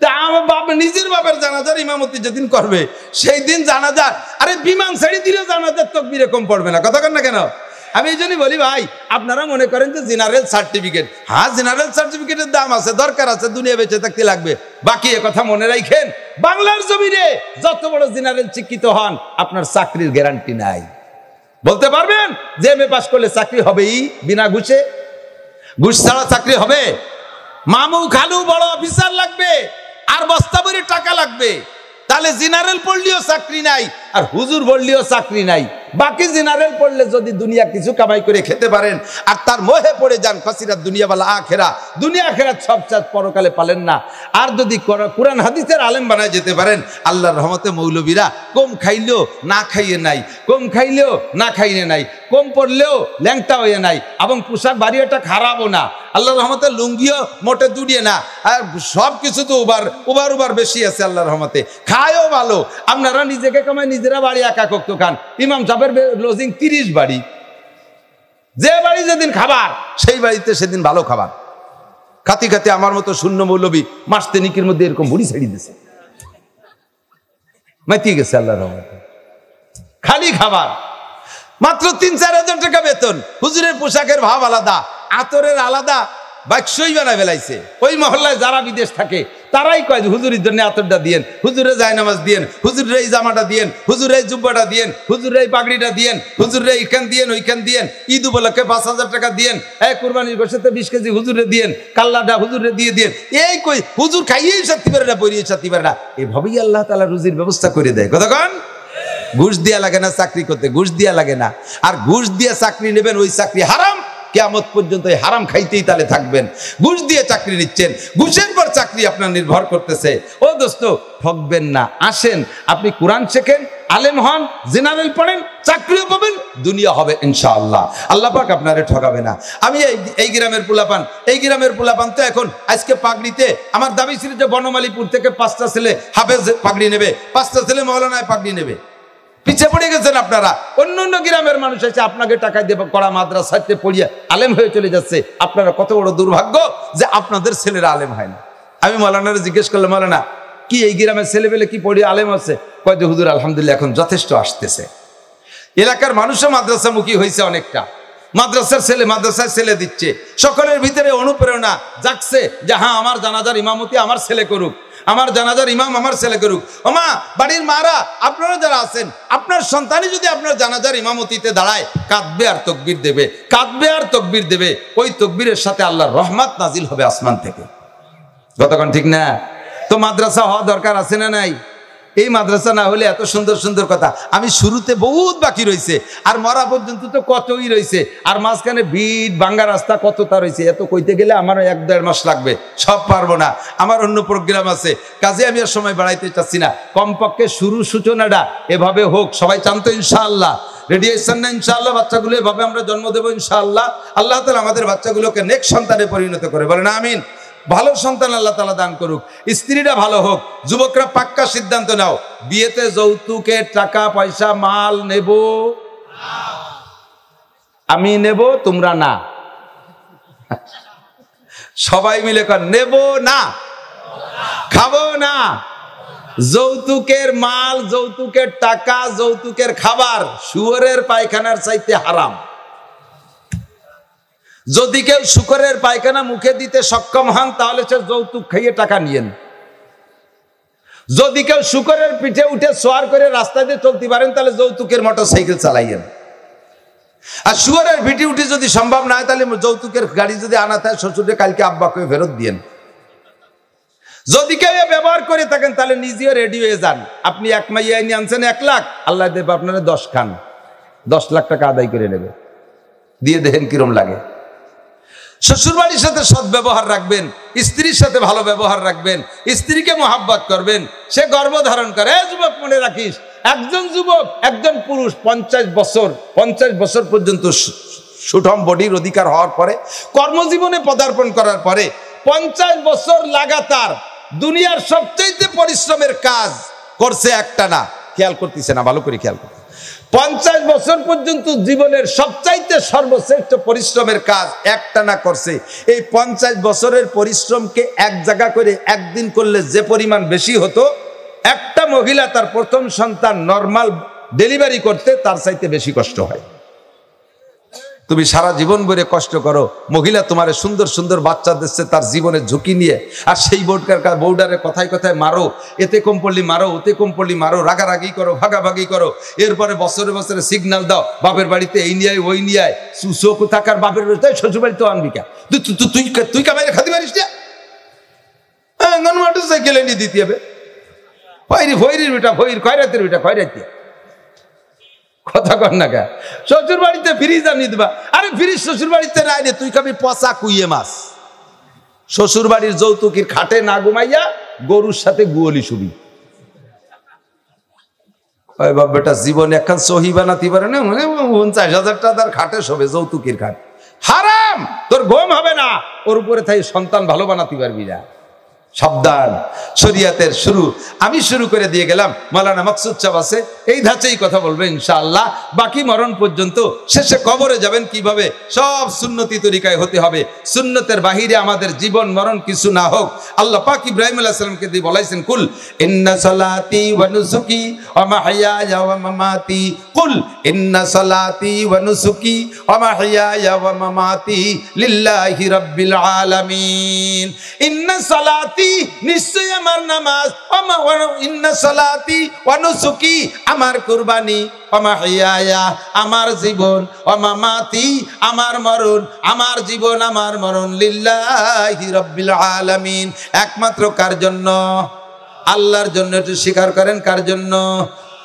তা আমার বাপ নিজের বাপের জানাজার ইমামতি যেদিন করবে সেই দিন জানাজা, আরে বিমান ছেড়ে দিলেও জানাজার তকবিরে কম পড়বে না। কথা কন না কেন? আমি এই জন্যই বলি ভাই, আপনারা মনে করেন যে জেনারেল সার্টিফিকেট, হ্যাঁ জেনারেল সার্টিফিকেটের দাম আছে, দরকার আছে, দুনিয়া বেঁচে থাকতে লাগবে, বাকি এ কথা মনে রাখেন, বাংলার জমিনে যত বড় জেনারেল শিক্ষিত হন, আপনার চাকরির গ্যারান্টি নাই। বলতে পারবেন যে এমএ পাস করলে চাকরি হবেই বিনা ঘুষে? ঘুষ ছাড়া চাকরি হবে? মামু খালু বড় অফিসার লাগবে, আর বস্তা ভরে টাকা লাগবে, তাহলে জেনারেল পড়লেও চাকরি নাই, আর হুজুর পড়লেও চাকরি নাই। বাকি জেনারেল পড়লে যদি দুনিয়া কিছু কামাই করে খেতে পারেন, আর তার মোহে পড়ে যান, ফাসিরাত দুনিয়া বালা আখেরা, দুনিয়া আখেরা সব চাঁদ পরকালে পালেন না। আর যদি কোরআন হাদিসের আলেম বানায় যেতে পারেন, আল্লাহর রহমতে মৌলবীরা কম খাইলেও না খাইয়ে নাই, কম খাইলেও না খাইয়ে নাই, কম পড়লেও ল্যাংটা হয়ে নাই, এবং পোশাক বাড়িটা খারাপও না, আল্লাহর রহমতে লুঙ্গিও মোটে দুড়িয়ে না, আর সব কিছু তো উবার বেশি আছে আল্লাহর রহমতে, খায়ও ভালো। আপনারা নিজেকে কামায় নিজেরা বাড়ি একা করতে খান, ইমাম সাহেবের লজিং 30 বাড়ি, যে বাড়ি যেদিন খাবার সেই বাড়িতে সেদিন ভালো খাবার, খাতি খাতি আমার মতো শূন্য মৌলবী মাস 3 মধ্যে এরকম বুড়ি ছেড়ে দিছে, মাতিয়ে গেছে আল্লাহর রহমতে, খালি খাবার, মাত্র 3-4 হাজার টাকা বেতন, হুজুরের পোশাকের ভাব আলাদা, আতরের আলাদা, বাক্সই বানায় ফেলাইছে। ওই মহল্লায় যারা বিদেশ থাকে তারাই কয় হুজুরের জন্য আতরটা দিয়েন, হুজুরে জায়নামাজ দিয়েন, হুজুরের এই জামাটা দিয়েন, হুজুরের এই জুব্বাটা দিয়েন, হুজুরের এই পাগড়িটা দিয়েন, হুজুরের এইখান দিয়েন ওইখান দিয়েন, ঈদ উপলক্ষে 5,000 টাকা দিয়েন, এই কুরবানির গোশতে 20 কেজি হুজুরে দিয়েন, কাল্লাটা হুজুরে দিয়ে দিয়েন। এই কই হুজুর খাইয়েই শান্তি পারে না, পড়িয়ে শান্তি পারে না। এভাবেই আল্লাহ তাআলা রুজির ব্যবস্থা করে দেয়। কতক্ষণ ঘুষ দিয়া লাগে না চাকরি করতে, ঘুষ দিয়া লাগে না। আর ঘুষ দিয়ে চাকরি নেবেন, ওই চাকরি হারাম, কিয়ামত পর্যন্ত এই হারাম খাইতেই তাহলে থাকবেন। ঘুষ দিয়ে চাকরি নিচ্ছেন, ঘুষের পর চাকরি আপনার নির্ভর করতেছে। ও দোস্ত, ঠকবেন না। আসেন, আপনি কোরআন শেখেন, আলেম হন, জেনারেল পড়েন, চাকরিও পাবেন, দুনিয়া হবে ইনশাআল্লাহ। আল্লাহ পাক আপনারে ঠকাবে না। আমি এই গ্রামের পোলাপান তো এখন আজকে পাগড়িতে আমার দাবি ছিল যে বনমালীপুর থেকে 5টা ছেলে হাফেজ পাগড়ি নেবে, 5টা ছেলে মৌলানায় পাগড়ি নেবে। পিছিয়ে পড়ে গেছেন আপনারা। অন্য গ্রামের মানুষ এসে আপনাকে টাকা দিয়ে করা মাদ্রাসাতে পড়িয়ে আলেম হয়ে চলে যাচ্ছে। আপনারা কত বড় দুর্ভাগ্য যে আপনাদের ছেলেরা আলেম হয় না। আমি মৌলানারে জিজ্ঞেস করলাম, মৌলানা কি এই গ্রামের ছেলেবেলে কি পড়িয়ে আলেম হচ্ছে? কয় যে হুজুর আলহামদুলিল্লাহ এখন যথেষ্ট আসতেছে। এলাকার মানুষও মাদ্রাসামুখী হয়েছে অনেকটা, মাদ্রাসায় ছেলে দিচ্ছে। সকলের ভিতরে অনুপ্রেরণা জাগছে যে হ্যাঁ, আমার জানাজার ইমামতি আমার ছেলে করুক, আমার জানাজার ইমাম আমার ছেলে করুক। ওমা, বাড়ির মারা আপনারা যারা আছেন, আপনার সন্তানই যদি আপনার জানাজার ইমামতিতে দাঁড়ায়, কাঁদবে আর তকবীর দেবে, কাঁদবে আর তকবীর দেবে। ওই তকবীরের সাথে আল্লাহর রহমত নাজিল হবে আসমান থেকে। কতক্ষণ ঠিক না? তো মাদ্রাসা হওয়া দরকার আছে না নাই? এই মাদ্রাসা না হলে এত সুন্দর সুন্দর কথা। আমি শুরুতে বহুত বাকি রয়েছে, আর মরা পর্যন্ত তো কতই রয়েছে, আর মাঝখানে ভিড় ভাঙ্গা রাস্তা কতটা রয়েছে। এত কইতে গেলে আমার 1-1.5 মাস লাগবে, সব পারবো না, আমার অন্য প্রোগ্রাম আছে। কাজে আমি আর সময় বাড়াইতে চাচ্ছি না। কমপক্ষে সূচনাটা এভাবে হোক। সবাই চান তো ইনশাআল্লাহ? রেডি আছেন না ইনশাআল্লাহ? বাচ্চাগুলো এভাবে আমরা জন্ম দেবো ইনশাআল্লাহ। আল্লাহ তাআলা আমাদের বাচ্চাগুলোকে নেক সন্তানে পরিণত করে, বলেন আমিন। ভালো সন্তান আল্লাহ তাআলা দান করুক, স্ত্রীরা ভালো হোক। যুবকরা পাক্কা সিদ্ধান্ত নাও, বিয়েতে যৌতুকের টাকা পয়সা মাল নেব, আমি নেব, তোমরা না। সবাই মিলে কর, নেব না, খাবো না। যৌতুকের মাল, যৌতুকের টাকা, যৌতুকের খাবার শুয়োরের পায়খানার চাইতে হারাম। যদি কেউ শুকরের পায়খানা মুখে দিতে সক্ষম হন, তাহলে সে যৌতুক খাইয়ে টাকা নিয়েন। যদি কেউ শুকরের পিঠে উঠে সোয়ার করে রাস্তা দিয়ে চলতে পারেন, তাহলে যৌতুকের মোটরসাইকেল চালাইয়েন। আর শুকরের পিঠে উঠে যদি সম্ভব না হয়, তাহলে যৌতুকের গাড়ি যদি আনা থাকে, শ্বশুরে কালকে আব্বাকে ফেরত দিয়েন। যদি কেউ ব্যবহার করে থাকেন, তাহলে নিজেও রেডি হয়ে যান। আপনি 1 মাইয়া নিয়ে আনছেন 1 লাখ, আল্লাহ দেব আপনারা 10 খান, 10 লাখ টাকা আদায় করে নেবে। দিয়ে দেখেন কিরম লাগে। শ্বশুর বাড়ির সাথে সৎ ব্যবহার রাখবেন, স্ত্রীর সাথে ভালো ব্যবহার রাখবেন, স্ত্রীকে মোহাব্বত করবেন, সে গর্ভধারণ করে। যুবক মনে রাখিস, একজন যুবক, একজন পুরুষ 50 বছর পর্যন্ত সুঠম বডির অধিকার হওয়ার পরে, কর্মজীবনে পদার্পণ করার পরে 50 বছর লাগাতার দুনিয়ার সবচেয়ে পরিশ্রমের কাজ করছে একটা না, খেয়াল করতেছে না, ভালো করে খেয়াল করতে। 50 বছর পর্যন্ত জীবনের সবচাইতে সর্বশ্রেষ্ঠ পরিশ্রমের কাজ একটানা করছে। এই 50 বছরের পরিশ্রমকে এক জায়গা করে একদিন করলে যে পরিমাণ বেশি হতো, একটা মহিলা তার প্রথম সন্তান নরমাল ডেলিভারি করতে তার চাইতে বেশি কষ্ট হয়। তুমি সারা জীবন ভরে কষ্ট করো, মহিলা তোমার সুন্দর সুন্দর বাচ্চা দিচ্ছে তার জীবনের ঝুঁকি নিয়ে, আর সেই বউডারে কথায় কথায় মারো, এতে কম পড়লি মারো, ওতে কম পড়লি মারো, রাগারাগি করো, ভাগাভাগি করো। এরপরে বছরে বছরে সিগন্যাল দাও, বাপের বাড়িতে এই নিয়ে ওই নিয়ে সুসো থাকার বাপের বাড়িতে শ্বশুর বাড়িতে আনবি কা, তুই কামাইরে খাতে পারিস না, সাইকেলে নিয়ে দিতে হবে। ভৈরির বেটা ভৈর, খয়রাতের বেটা খয়রাতি। কথা কর না কা, শ্বশুর বাড়িতে ফ্রিজ আনিয়ে দিবা। আরে ফ্রিজ শ্বশুর বাড়িতে নাই রে, তুই খাবি পচা কুইয়ে মাছ। শ্বশুর বাড়ির যৌতুকির খাটে না ঘুমাইয়া গরুর সাথে গুয়লি শুবি। বেটা জীবনে একখান সহি বানাতে পারে না, 49,000 টাকার খাটে শোবে, যৌতুকির খাট হারাম। তোর ঘুম হবে না, ওর উপরে তাই সন্তান ভালো বানাতে পারবি না। সাবধান, শরিয়াতের আমি শুরু করে দিয়ে গেলাম। মাওলানা মাকসুদ সাহেব আছে, এই ধাঁচেই কথা বলবে ইনশাআল্লাহ। বাকি মরণ পর্যন্ত, শেষে কবরে যাবেন কিভাবে, সব সুন্নতি তরিকায় হতে হবে। সুন্নতের বাহিরে আমাদের জীবন মরণ কিছু না হোক। আল্লাহ পাক ইব্রাহিম আলাইহিস সালামকে দিয়ে বলাইছেন, কুল ইন্না সালাতি ওয়া নুসুকি ওয়া মাহইয়ায়া ওয়া মামাতি, কুল ইন্না সালাতি ওয়া নুসুকি ওয়া মাহইয়ায়া ওয়া মামাতি লিল্লাহি রাব্বিল আলামিন। ইন্না সালাতি সলাতি নিশ্চয় আমার নামাজ, ইন্না সলাতি ওয়া নুসুকি আমার কুরবানি, ওয়া মাহইয়ায়া আমার জীবন, ওয়া মামাতি আমার মরণ, আমার জীবন আমার মরণ লিল্লাহি রাব্বিল আলামিন, একমাত্র কার জন্য? আল্লাহর জন্য। একটু স্বীকার করেন কার জন্য?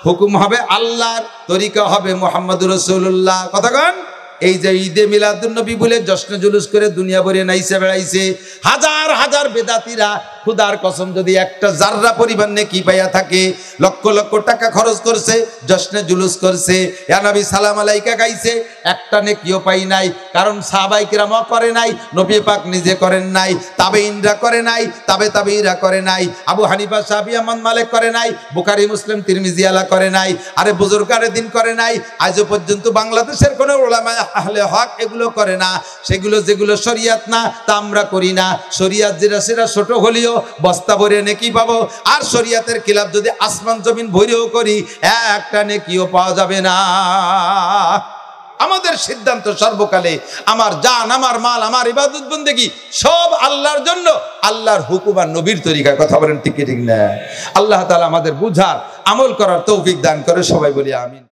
হুকুম হবে আল্লাহর, তরিকা হবে মুহাম্মদুর রাসূলুল্লাহ। কথা কন। এই যে ঈদে মিলাদুন্নবী বলে জশ্ন জুলুস করে দুনিয়া ভরে নাইছে বেড়াইছে হাজার হাজার বেদাতীরা, খুদার কসম যদি একটা জাররা পরিমাণ নেকি পাইয়া থাকে, লক্ষ লক্ষ টাকা খরচ করছে, জশ্নে জুলুস করছে, ইয়া নবী সালাম আলাইকা গাইছে, একটা নেকিও পাই নাই। কারণ সাহাবায়ে কিরামও করে নাই, নবী পাক নিজে করেন নাই, তাবেঈনরা করে নাই, তাবেঈরা করে নাই, আবু হানিফা শাফিঈ আহমদ মালিক করে নাই, বুখারী মুসলিম তিরমিজি আলা করে নাই, আরে বুজুর্গারে দিন করে নাই। আজও পর্যন্ত বাংলাদেশের কোনো উলামা আহলে হক এগুলো করে না। সেগুলো যেগুলো শরিয়াত না তা আমরা করি না। শরিয়াত যেটা সেটা ছোট হলেও বস্তা ভরে নেকি পাবো, আর শরিয়াতের খিলাফ যদি আসমান জমিন ভরেও করি একটা নেকিও পাওয়া যাবে না। আমাদের সিদ্ধান্ত সর্বকালে আমার জান, আমার মাল, আমার ইবাদত বন্দেগী সব আল্লাহর জন্য, আল্লাহর হুকুম আর নবীর তরিকায়। কথা বলেন ঠিক ঠিক না? আল্লাহ তাআলা আমাদের বুঝার আমল করার তৌফিক দান করে। সবাই বলি আমিন।